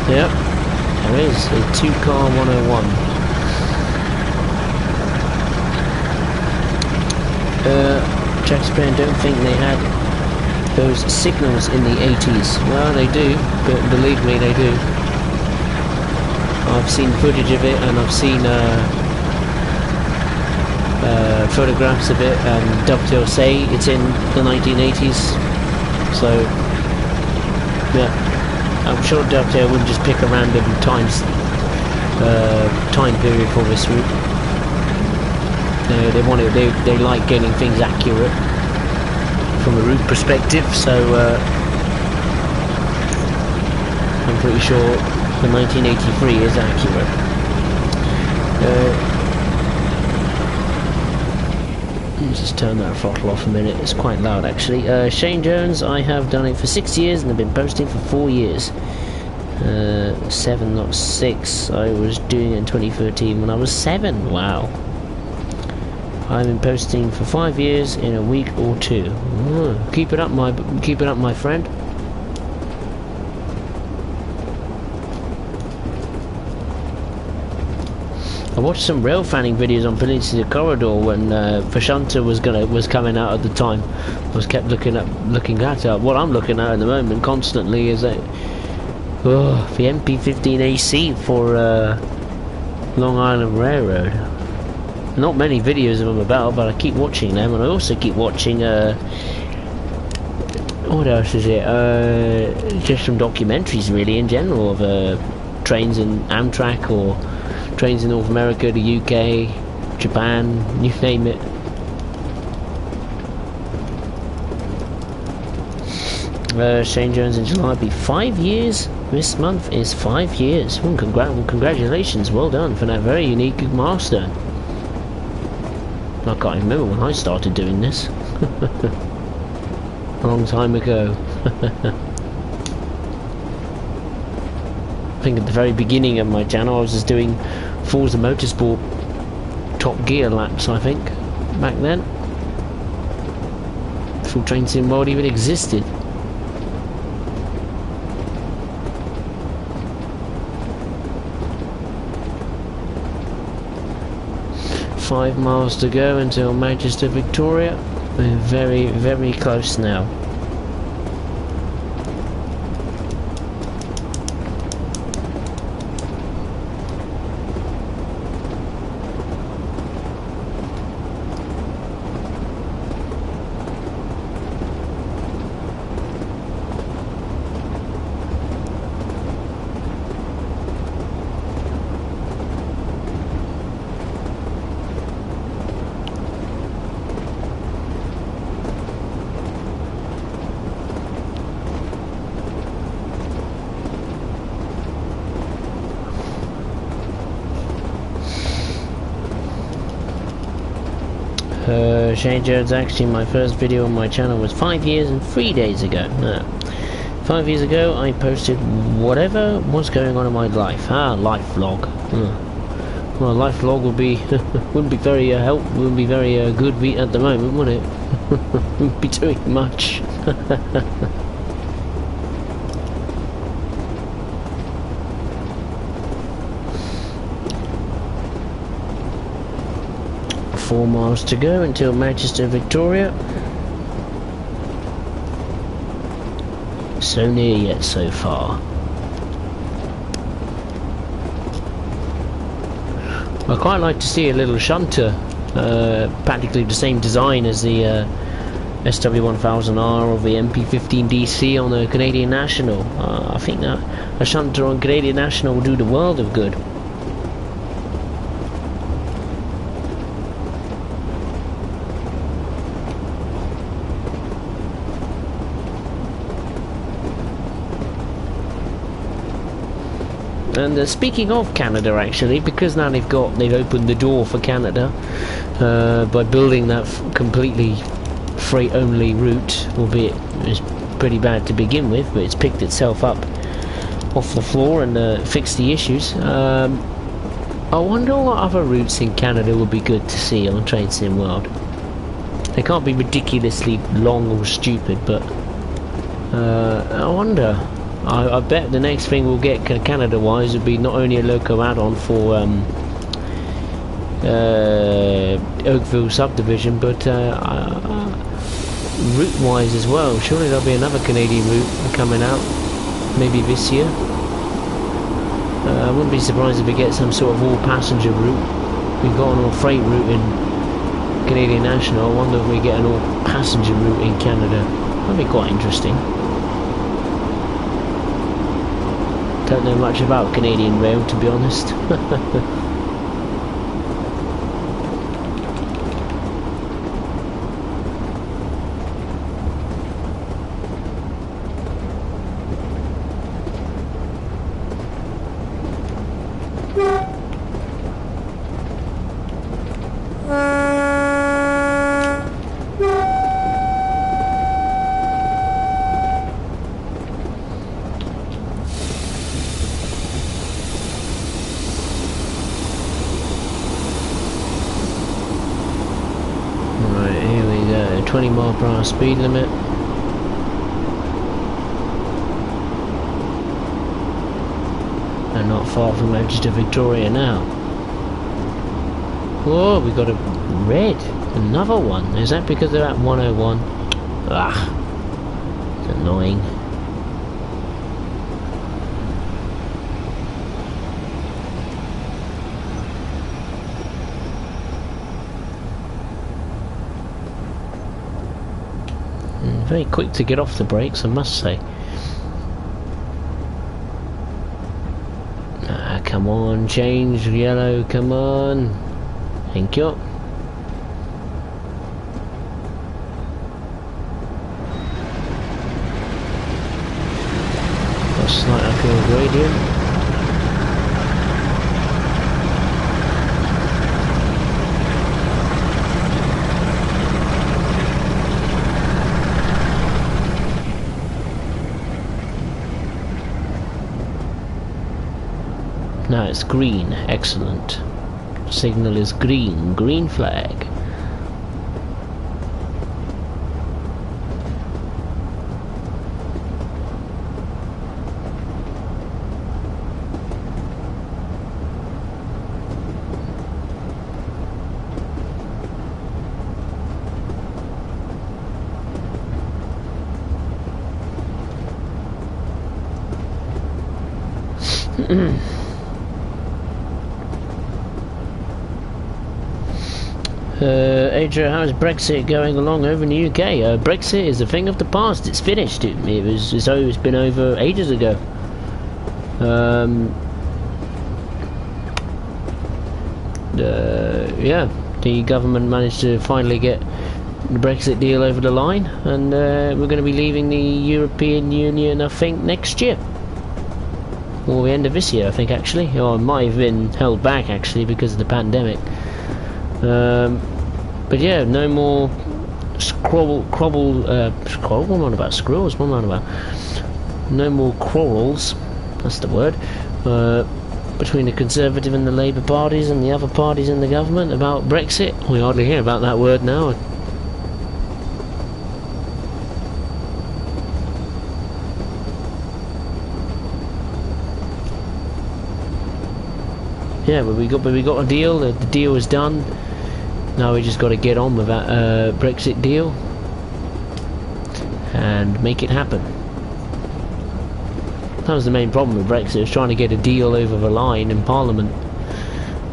Yep, there is a 2-car 101. Trans Pennine don't think they had those signals in the 80s. Well, they do, but believe me, they do. I've seen footage of it, and I've seen photographs of it, and Dovetail say it's in the 1980s. So, yeah. I'm sure Dovetail wouldn't just pick a random time period for this route. They like getting things accurate from a route perspective. So I'm pretty sure the 1983 is accurate. Let's just turn that throttle off a minute. It's quite loud actually. Shane Jones, I have done it for 6 years and I've been posting for 4 years. 7, not 6. I was doing it in 2013 when I was 7. Wow. I've been posting for 5 years in a week or 2. Keep it up, my friend. I watched some rail fanning videos on Peninsula Corridor when Fashunta was coming out at the time. I was kept looking at it. What I'm looking at the moment constantly is that the MP15 AC for Long Island Railroad. Not many videos of them about, but I keep watching them, and I also keep watching what else is it? Just some documentaries really in general of trains in Amtrak or trains in North America, the UK, Japan, you name it. Shane Jones in July will be 5 years. This month is 5 years. Congratulations, well done for that very unique milestone. I can't remember when I started doing this. A long time ago. I think at the very beginning of my channel I was just doing Forza Motorsport Top Gear laps, I think, back then. Before Train Sim World even existed. Five miles to go until Manchester Victoria. We're very, very close now. Shane Jones, actually my first video on my channel was 5 years and 3 days ago. 5 years ago I posted whatever was going on in my life. Life vlog. Well, a life vlog would be wouldn't be very wouldn't be very good at the moment, would it? Wouldn't be doing much. 4 miles to go until Manchester Victoria. So near yet so far. I quite like to see a little shunter, practically the same design as the SW1000R or the MP15DC on the Canadian National. I think that a shunter on Canadian National will do the world of good. And speaking of Canada, actually, because now they've opened the door for Canada by building that completely freight-only route, albeit it's pretty bad to begin with, but it's picked itself up off the floor and fixed the issues. I wonder what other routes in Canada would be good to see on Train Sim World. They can't be ridiculously long or stupid, but I wonder. I bet the next thing we'll get Canada-wise would be not only a loco add-on for Oakville subdivision, but route-wise as well. Surely there'll be another Canadian route coming out, maybe this year. I wouldn't be surprised if we get some sort of all-passenger route. We've got an all-freight route in Canadian National. I wonder if we get an all-passenger route in Canada. That'd be quite interesting. Don't know much about Canadian rail, to be honest. Right, here we go. 20 mile per hour speed limit. And not far from Manchester Victoria now. Whoa, we got a red. Another one. Is that because they're at 101? Ah, it's annoying. Very quick to get off the brakes, I must say. Ah, come on, change yellow, come on. Thank you. A slight uphill gradient. Now it's green, excellent. Signal is green, green flag. Adrian, how's Brexit going along over in the UK? Brexit is a thing of the past. It's finished. It was as though it's been over ages ago. Yeah, the government managed to finally get the Brexit deal over the line, and we're going to be leaving the European Union, I think, next year. Or the end of this year, I think, actually. Or it might have been held back, actually, because of the pandemic. But yeah, no more scroll. What am I on about? Squirrels? What am I on about? No more quarrels. That's the word. Between the Conservative and the Labour parties and the other parties in the government about Brexit. We hardly hear about that word now. Yeah, but we got a deal. The deal is done. Now we just got to get on with that Brexit deal and make it happen. That was the main problem with Brexit, was trying to get a deal over the line in Parliament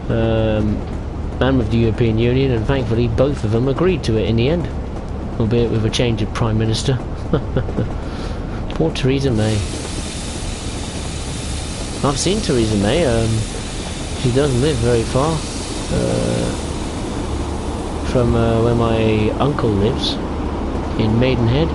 and with the European Union, and thankfully both of them agreed to it in the end, albeit with a change of Prime Minister. Poor Theresa May. I've seen Theresa May. She doesn't live very far from where my uncle lives, in Maidenhead.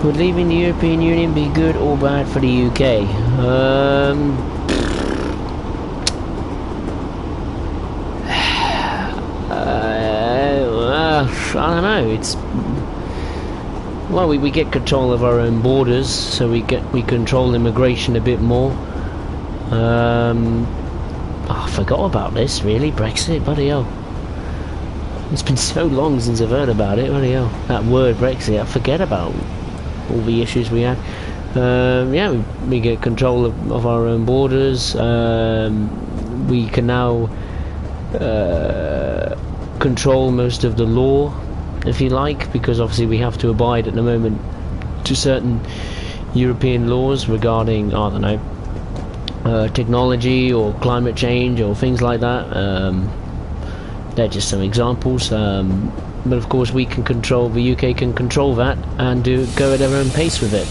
Would leaving the European Union be good or bad for the UK? I don't know. It's well, we get control of our own borders, so we control immigration a bit more. I forgot about this. Really, Brexit, bloody hell! It's been so long since I've heard about it. Bloody hell, that word Brexit. I forget about all the issues we had. Yeah, we get control of our own borders. We can now control most of the law, if you like, because obviously we have to abide at the moment to certain European laws regarding, I don't know, technology or climate change or things like that. They're just some examples, but of course we can control, the UK can control that and go at their own pace with it,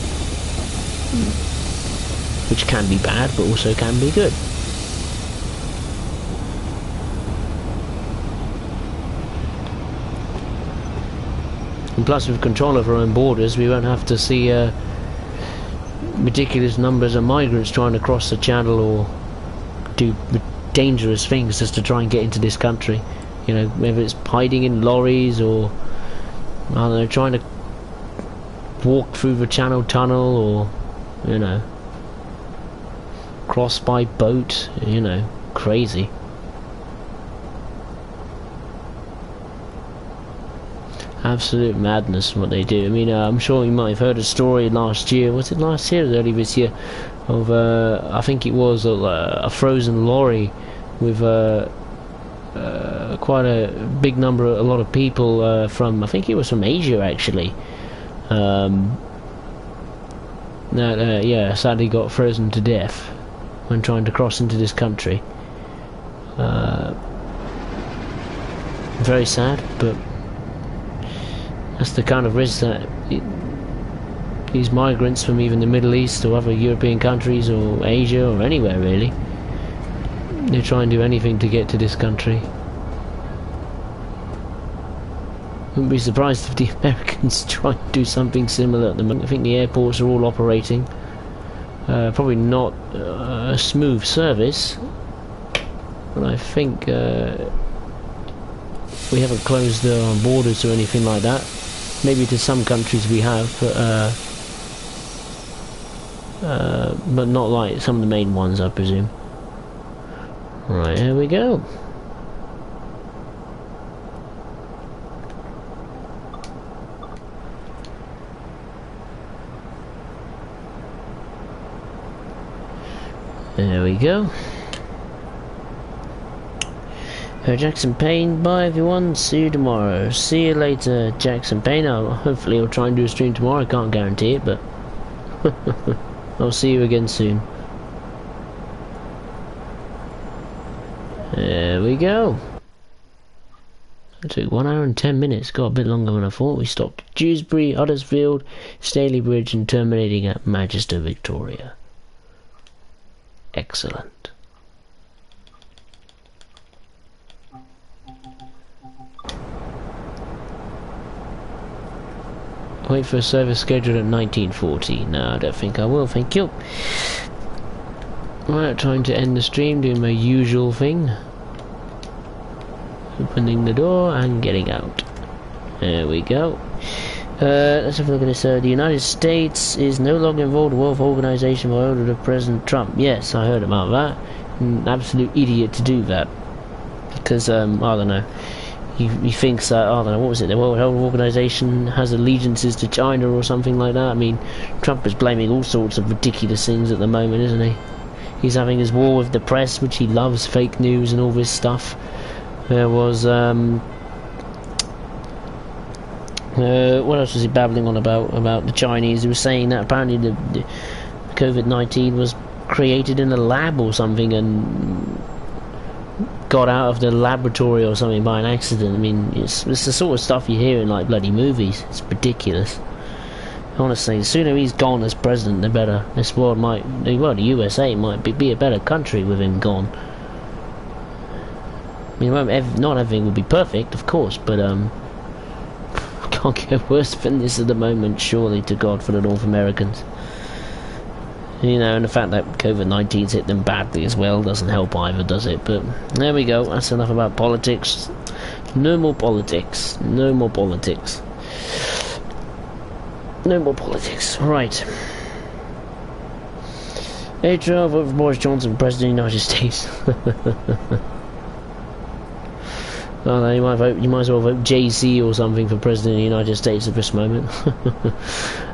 which can be bad but also can be good. And plus, with control of our own borders, we won't have to see ridiculous numbers of migrants trying to cross the channel or do dangerous things just to try and get into this country. You know, whether it's hiding in lorries or, I don't know, trying to walk through the Channel Tunnel, or, you know, cross by boat, you know, crazy. Absolute madness what they do. I mean, I'm sure you might have heard a story last year. Was it last year or early this year? Of I think it was a frozen lorry with quite a big number, a lot of people from, I think it was from Asia actually. That yeah, sadly got frozen to death when trying to cross into this country. Very sad, but that's the kind of risk that these migrants from even the Middle East or other European countries or Asia or anywhere really, they try and do anything to get to this country. Wouldn't be surprised if the Americans try to do something similar at the moment. I think the airports are all operating. Probably not a smooth service, but I think we haven't closed our borders or anything like that. Maybe to some countries we have, but not like some of the main ones, I presume. Right, here we go. There we go. Jackson Payne, bye everyone, see you tomorrow. See you later, Jackson Payne. Hopefully I'll try and do a stream tomorrow, I can't guarantee it, but I'll see you again soon. There we go. It took 1 hour and 10 minutes, got a bit longer than I thought. We stopped at Dewsbury, Huddersfield, Staley Bridge and terminating at Manchester, Victoria. Excellent. Wait for a service scheduled at 1940. No, I don't think I will, thank you. Right, trying to end the stream, doing my usual thing. Opening the door and getting out. There we go. Let's have a look at this. The United States is no longer involved in the World Organization by order of President Trump. Yes, I heard about that. An absolute idiot to do that. Because, I don't know. He thinks that, I don't know, what was it, the World Health Organization has allegiances to China or something like that. I mean, Trump is blaming all sorts of ridiculous things at the moment, isn't he? He's having his war with the press, which he loves, fake news and all this stuff. There was, what else was he babbling on about the Chinese? He was saying that apparently the COVID-19 was created in a lab or something and got out of the laboratory or something by an accident. I mean, it's the sort of stuff you hear in like bloody movies. It's ridiculous. Honestly, the sooner he's gone as president, the better. This world might, well, the USA might be a better country with him gone. I mean, not everything will be perfect, of course, but God, can't get worse than this at the moment, surely to God, for the North Americans. You know, and the fact that COVID-19's hit them badly as well doesn't help either, does it? But there we go, that's enough about politics. No more politics. No more politics. No more politics. Right. HR, vote for Boris Johnson, President of the United States. Oh, no, you might as well vote JC or something for President of the United States at this moment.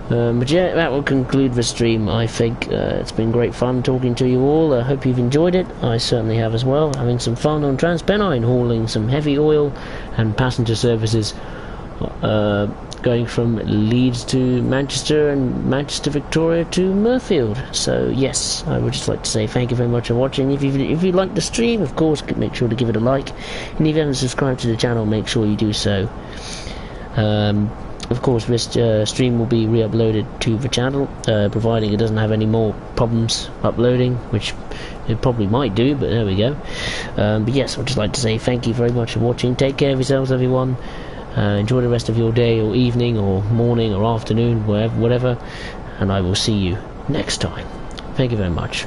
But yeah, that will conclude the stream, I think. It's been great fun talking to you all. I hope you've enjoyed it. I certainly have as well. Having some fun on Trans Pennine, hauling some heavy oil and passenger services, going from Leeds to Manchester and Manchester Victoria to Murfield. So yes, I would just like to say thank you very much for watching. If you like the stream, of course, make sure to give it a like, and if you haven't subscribed to the channel, make sure you do so. Of course, this stream will be re-uploaded to the channel, providing it doesn't have any more problems uploading, which it probably might do, but there we go. But yes, I'd just like to say thank you very much for watching. Take care of yourselves, everyone. Enjoy the rest of your day or evening or morning or afternoon, whatever, and I will see you next time. Thank you very much.